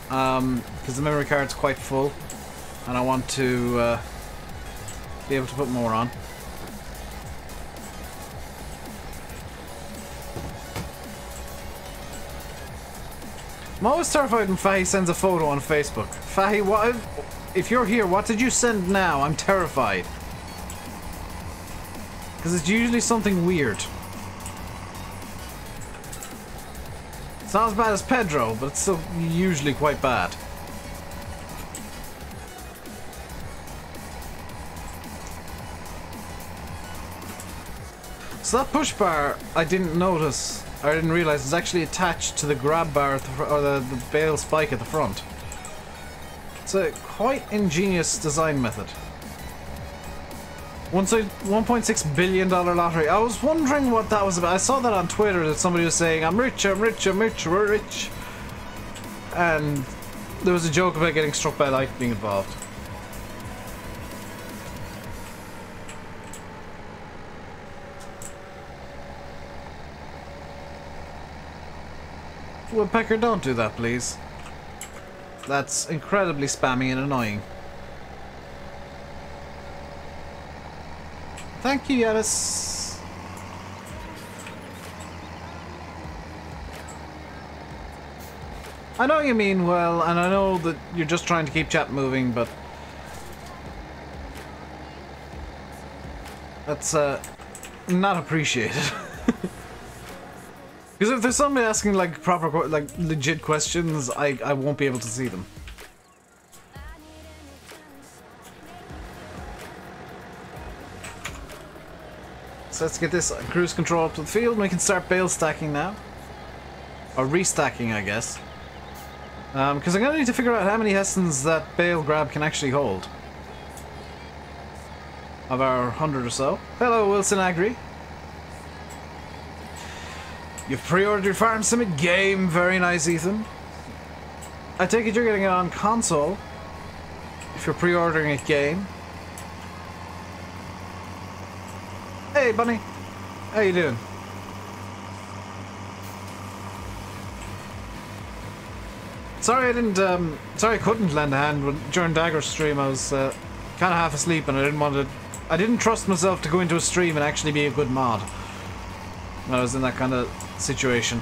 Because the memory card's quite full. And I want to be able to put more on. I'm always terrified when Fahy sends a photo on Facebook. Fahy, what if you're here, what did you send now? I'm terrified. Because it's usually something weird. It's not as bad as Pedro, but it's still usually quite bad. So that push bar, I didn't notice. I didn't realize it's actually attached to the grab bar at the or the bale spike at the front. It's a quite ingenious design method. $1.6 billion lottery. I was wondering what that was about. I saw that on Twitter that somebody was saying, I'm rich, I'm rich, I'm rich, we're rich. And there was a joke about getting struck by lightning involved. Woodpecker, don't do that, please. That's incredibly spammy and annoying. Thank you, Yanis. I know you mean well, and I know that you're just trying to keep chat moving, but that's not appreciated. Because if there's somebody asking like proper, like legit questions, I won't be able to see them. So let's get this cruise control up to the field and we can start bale stacking now. Or restacking, I guess. Because I'm going to need to figure out how many Hessens that bale grab can actually hold. Of our 100 or so. Hello, Wilson Agri. You've pre-ordered your Farm Summit game. Very nice, Ethan. I take it you're getting it on console. If you're pre-ordering a game. Hey, Bunny. How you doing? Sorry I didn't, sorry I couldn't lend a hand during Dagger's stream. I was kind of half asleep and I didn't trust myself to go into a stream and actually be a good mod when I was in that kind of situation.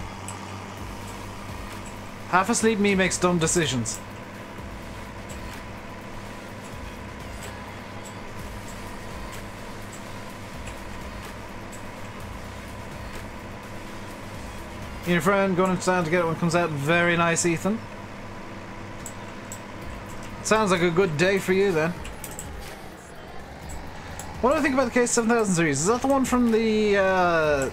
Half asleep me makes dumb decisions. Your friend going to town to get it when it comes out. Very nice, Ethan. Sounds like a good day for you then. What do I think about the K7000 series? Is that the one from the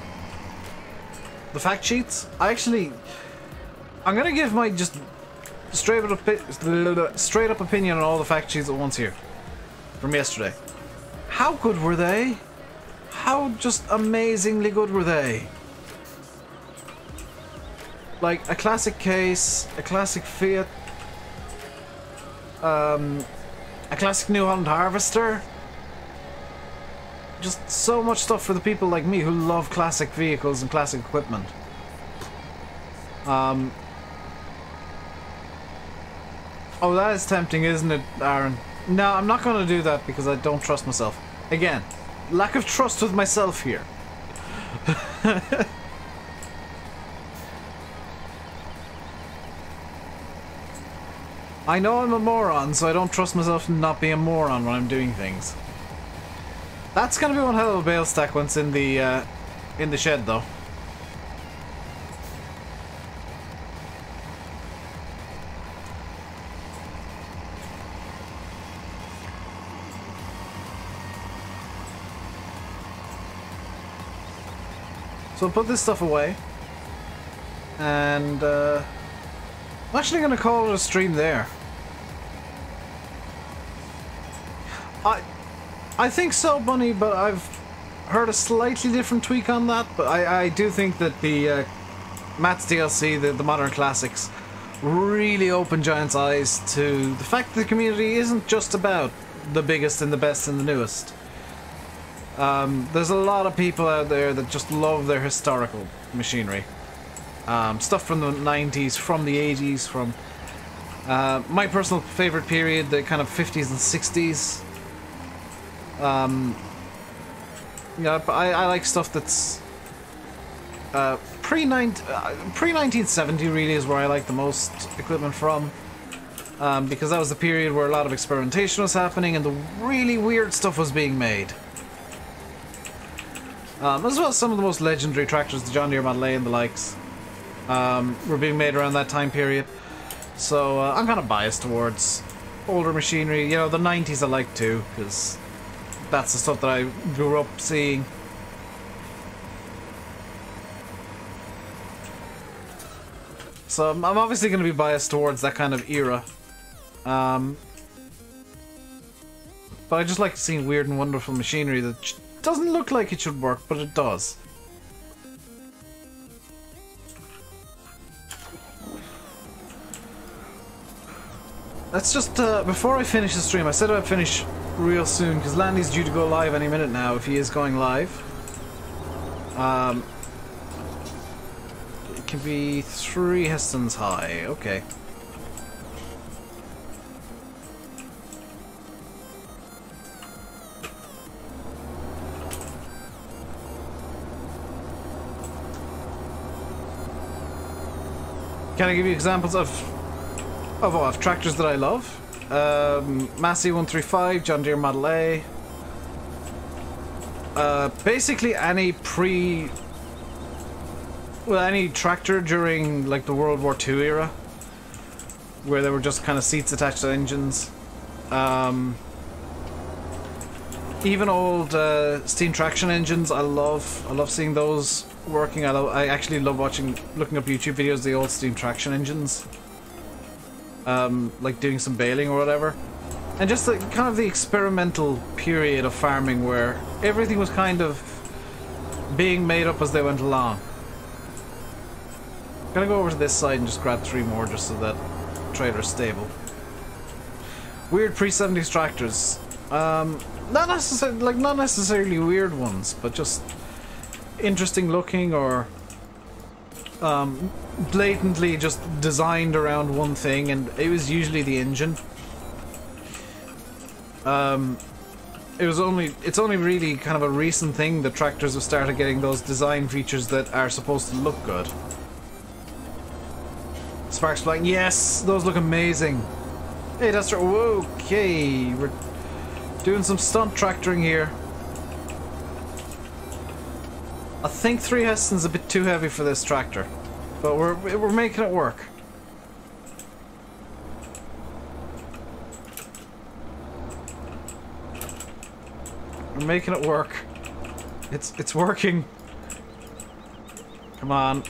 fact sheets? I'm gonna give my just straight up opinion on all the fact sheets at once here from yesterday. How good were they? How just amazingly good were they? Like a classic case, a classic Fiat, a classic New Holland Harvester. Just so much stuff for the people like me who love classic vehicles and classic equipment. Oh, that is tempting, isn't it, Aaron? No, I'm not going to do that because I don't trust myself. Again, lack of trust with myself here. I know I'm a moron, so I don't trust myself to not be a moron when I'm doing things. That's gonna be one hell of a bale stack once in the shed, though. So I'll put this stuff away. And I'm actually going to call it a stream there. I think so, Bunny, but I've heard a slightly different tweak on that. But I do think that the Matt's DLC, the Modern Classics, really opened Giant's eyes to the fact that the community isn't just about the biggest and the best and the newest. There's a lot of people out there that just love their historical machinery. Stuff from the 90s, from the 80s, from my personal favorite period, the kind of 50s and 60s. Yeah, I like stuff that's pre-1970 really is where I like the most equipment from. Because that was the period where a lot of experimentation was happening and the really weird stuff was being made. As well as some of the most legendary tractors, the John Deere Model A and the likes, were being made around that time period. So I'm kind of biased towards older machinery. You know, the 90s I like too, because that's the stuff that I grew up seeing. So I'm obviously going to be biased towards that kind of era. But I just like seeing weird and wonderful machinery that doesn't look like it should work, but it does. Let's just, before I finish the stream, I said I'd finish real soon, because Landy's due to go live any minute now, if he is going live. It can be 3 Hestons high, okay. Can I give you examples of tractors that I love? Massey 135, John Deere Model A. Basically any any tractor during like the World War II era, where there were just kind of seats attached to engines. Even old steam traction engines, I love seeing those working. I actually love looking up YouTube videos of the old steam traction engines. Like doing some baling or whatever. And just the, kind of the experimental period of farming where everything was kind of being made up as they went along. I'm gonna go over to this side and just grab 3 more just so that trailer's stable. Weird pre-70s tractors. Not necessarily weird ones, but just interesting looking or blatantly just designed around one thing, and it was usually the engine. It's only really kind of a recent thing that tractors have started getting those design features that are supposed to look good. Sparks flying, yes, those look amazing. Hey, that's right. Okay, we're doing some stunt tractoring here. I think 3 Heston's a bit too heavy for this tractor, but we're making it work. We're making it work. It's working. Come on.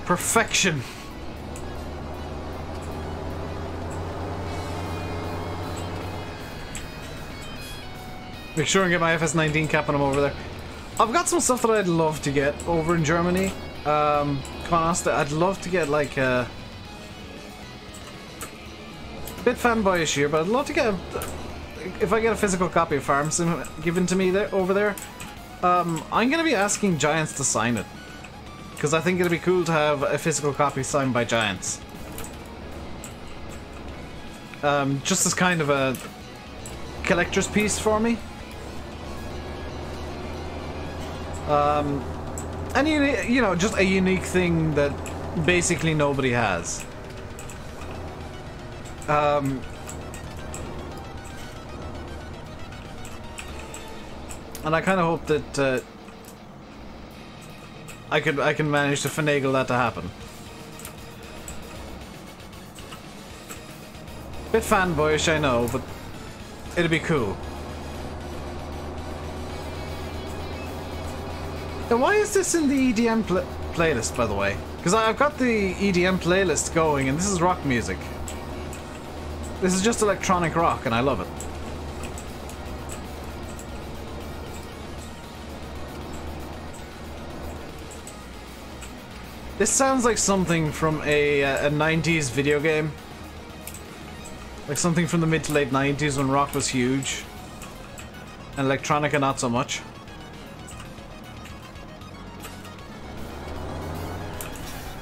Perfection. Make sure and get my FS19 cap when I'm over there. I've got some stuff that I'd love to get over in Germany. Come on, honestly, I'd love to get like a bit fanboyish here, but I'd love to get if I get a physical copy of Farm Sim given to me over there. I'm gonna be asking Giants to sign it, because I think it'd be cool to have a physical copy signed by Giants. Just as kind of a collector's piece for me. And you know, just a unique thing that basically nobody has. And I kind of hope that I can manage to finagle that to happen. Bit fanboyish, I know, but it'd be cool. Now, why is this in the EDM playlist, by the way? Because I've got the EDM playlist going, and this is rock music. This is just electronic rock, and I love it. This sounds like something from a 90s video game. Like something from the mid to late 90s when rock was huge. And electronica not so much.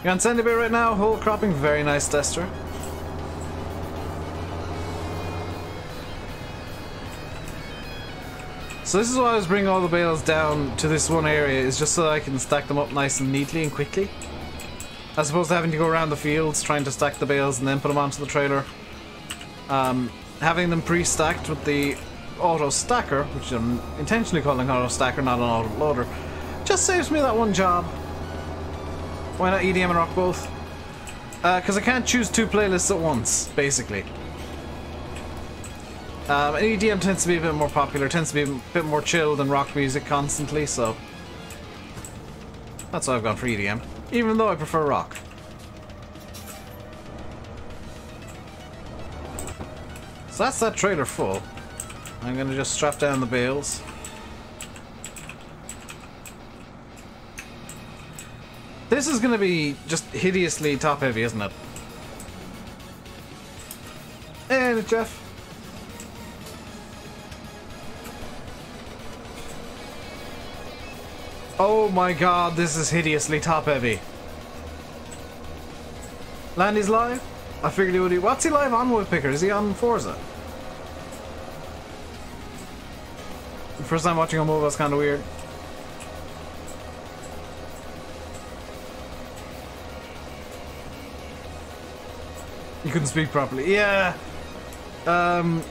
You on Sandy Bay right now? Whole cropping, very nice tester. So this is why I was bringing all the bales down to this one area, is just so that I can stack them up nice and neatly and quickly. As opposed to having to go around the fields trying to stack the bales and then put them onto the trailer. Having them pre-stacked with the auto stacker, which I'm intentionally calling auto stacker, not an auto loader, just saves me that one job. Why not EDM and rock both? Because I can't choose two playlists at once, basically. And EDM tends to be a bit more popular, tends to be a bit more chill than rock music constantly, so that's why I've gone for EDM, even though I prefer rock. So that's that trailer full. I'm gonna just strap down the bales. This is gonna be just hideously top heavy, isn't it? And Jeff. Oh my god, this is hideously top heavy. Landy's live? I figured he would be. What's he live on, Woodpicker? Is he on Forza? The first time watching on mobile is kind of weird. You couldn't speak properly. Yeah. To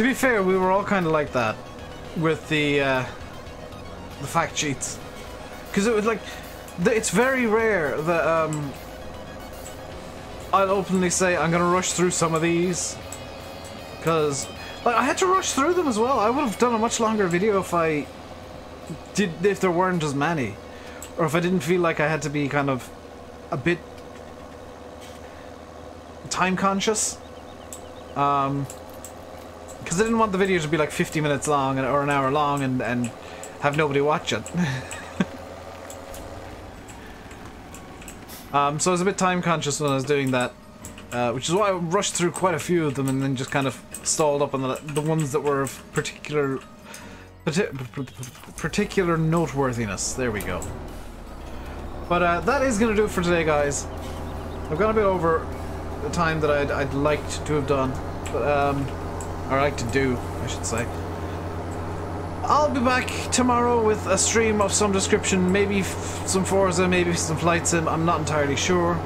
be fair, we were all kind of like that with the fact sheets, because it was like it's very rare that I'll openly say I'm gonna rush through some of these, because like I had to rush through them as well. I would have done a much longer video if there weren't as many, or if I didn't feel like I had to be kind of a bit time conscious, because I didn't want the video to be like 50 minutes long or an hour long and have nobody watch it. So I was a bit time conscious when I was doing that, which is why I rushed through quite a few of them and then just kind of stalled up on the ones that were of particular noteworthiness. There we go. But that is going to do it for today, guys. I've gone a bit over the time that I'd liked to have done, but or like to do, I should say. I'll be back tomorrow with a stream of some description, maybe some Forza, maybe some Flight Sim, I'm not entirely sure.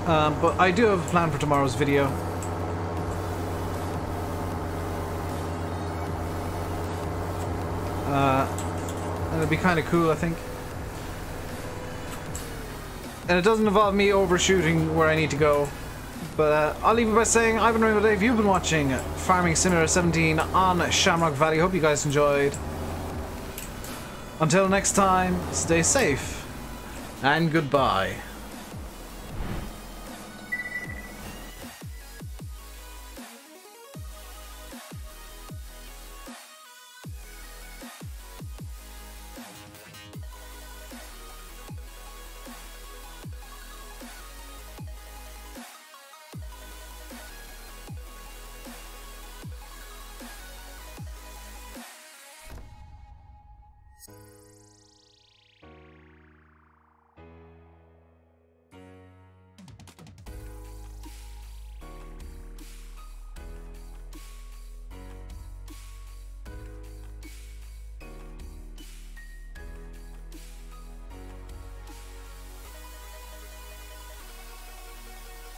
But I do have a plan for tomorrow's video. And it'll be kind of cool, I think. And it doesn't involve me overshooting where I need to go. But I'll leave it by saying, I've been RainbowDave, you've been watching Farming Simulator 17 on Shamrock Valley. Hope you guys enjoyed. Until next time, stay safe, and goodbye.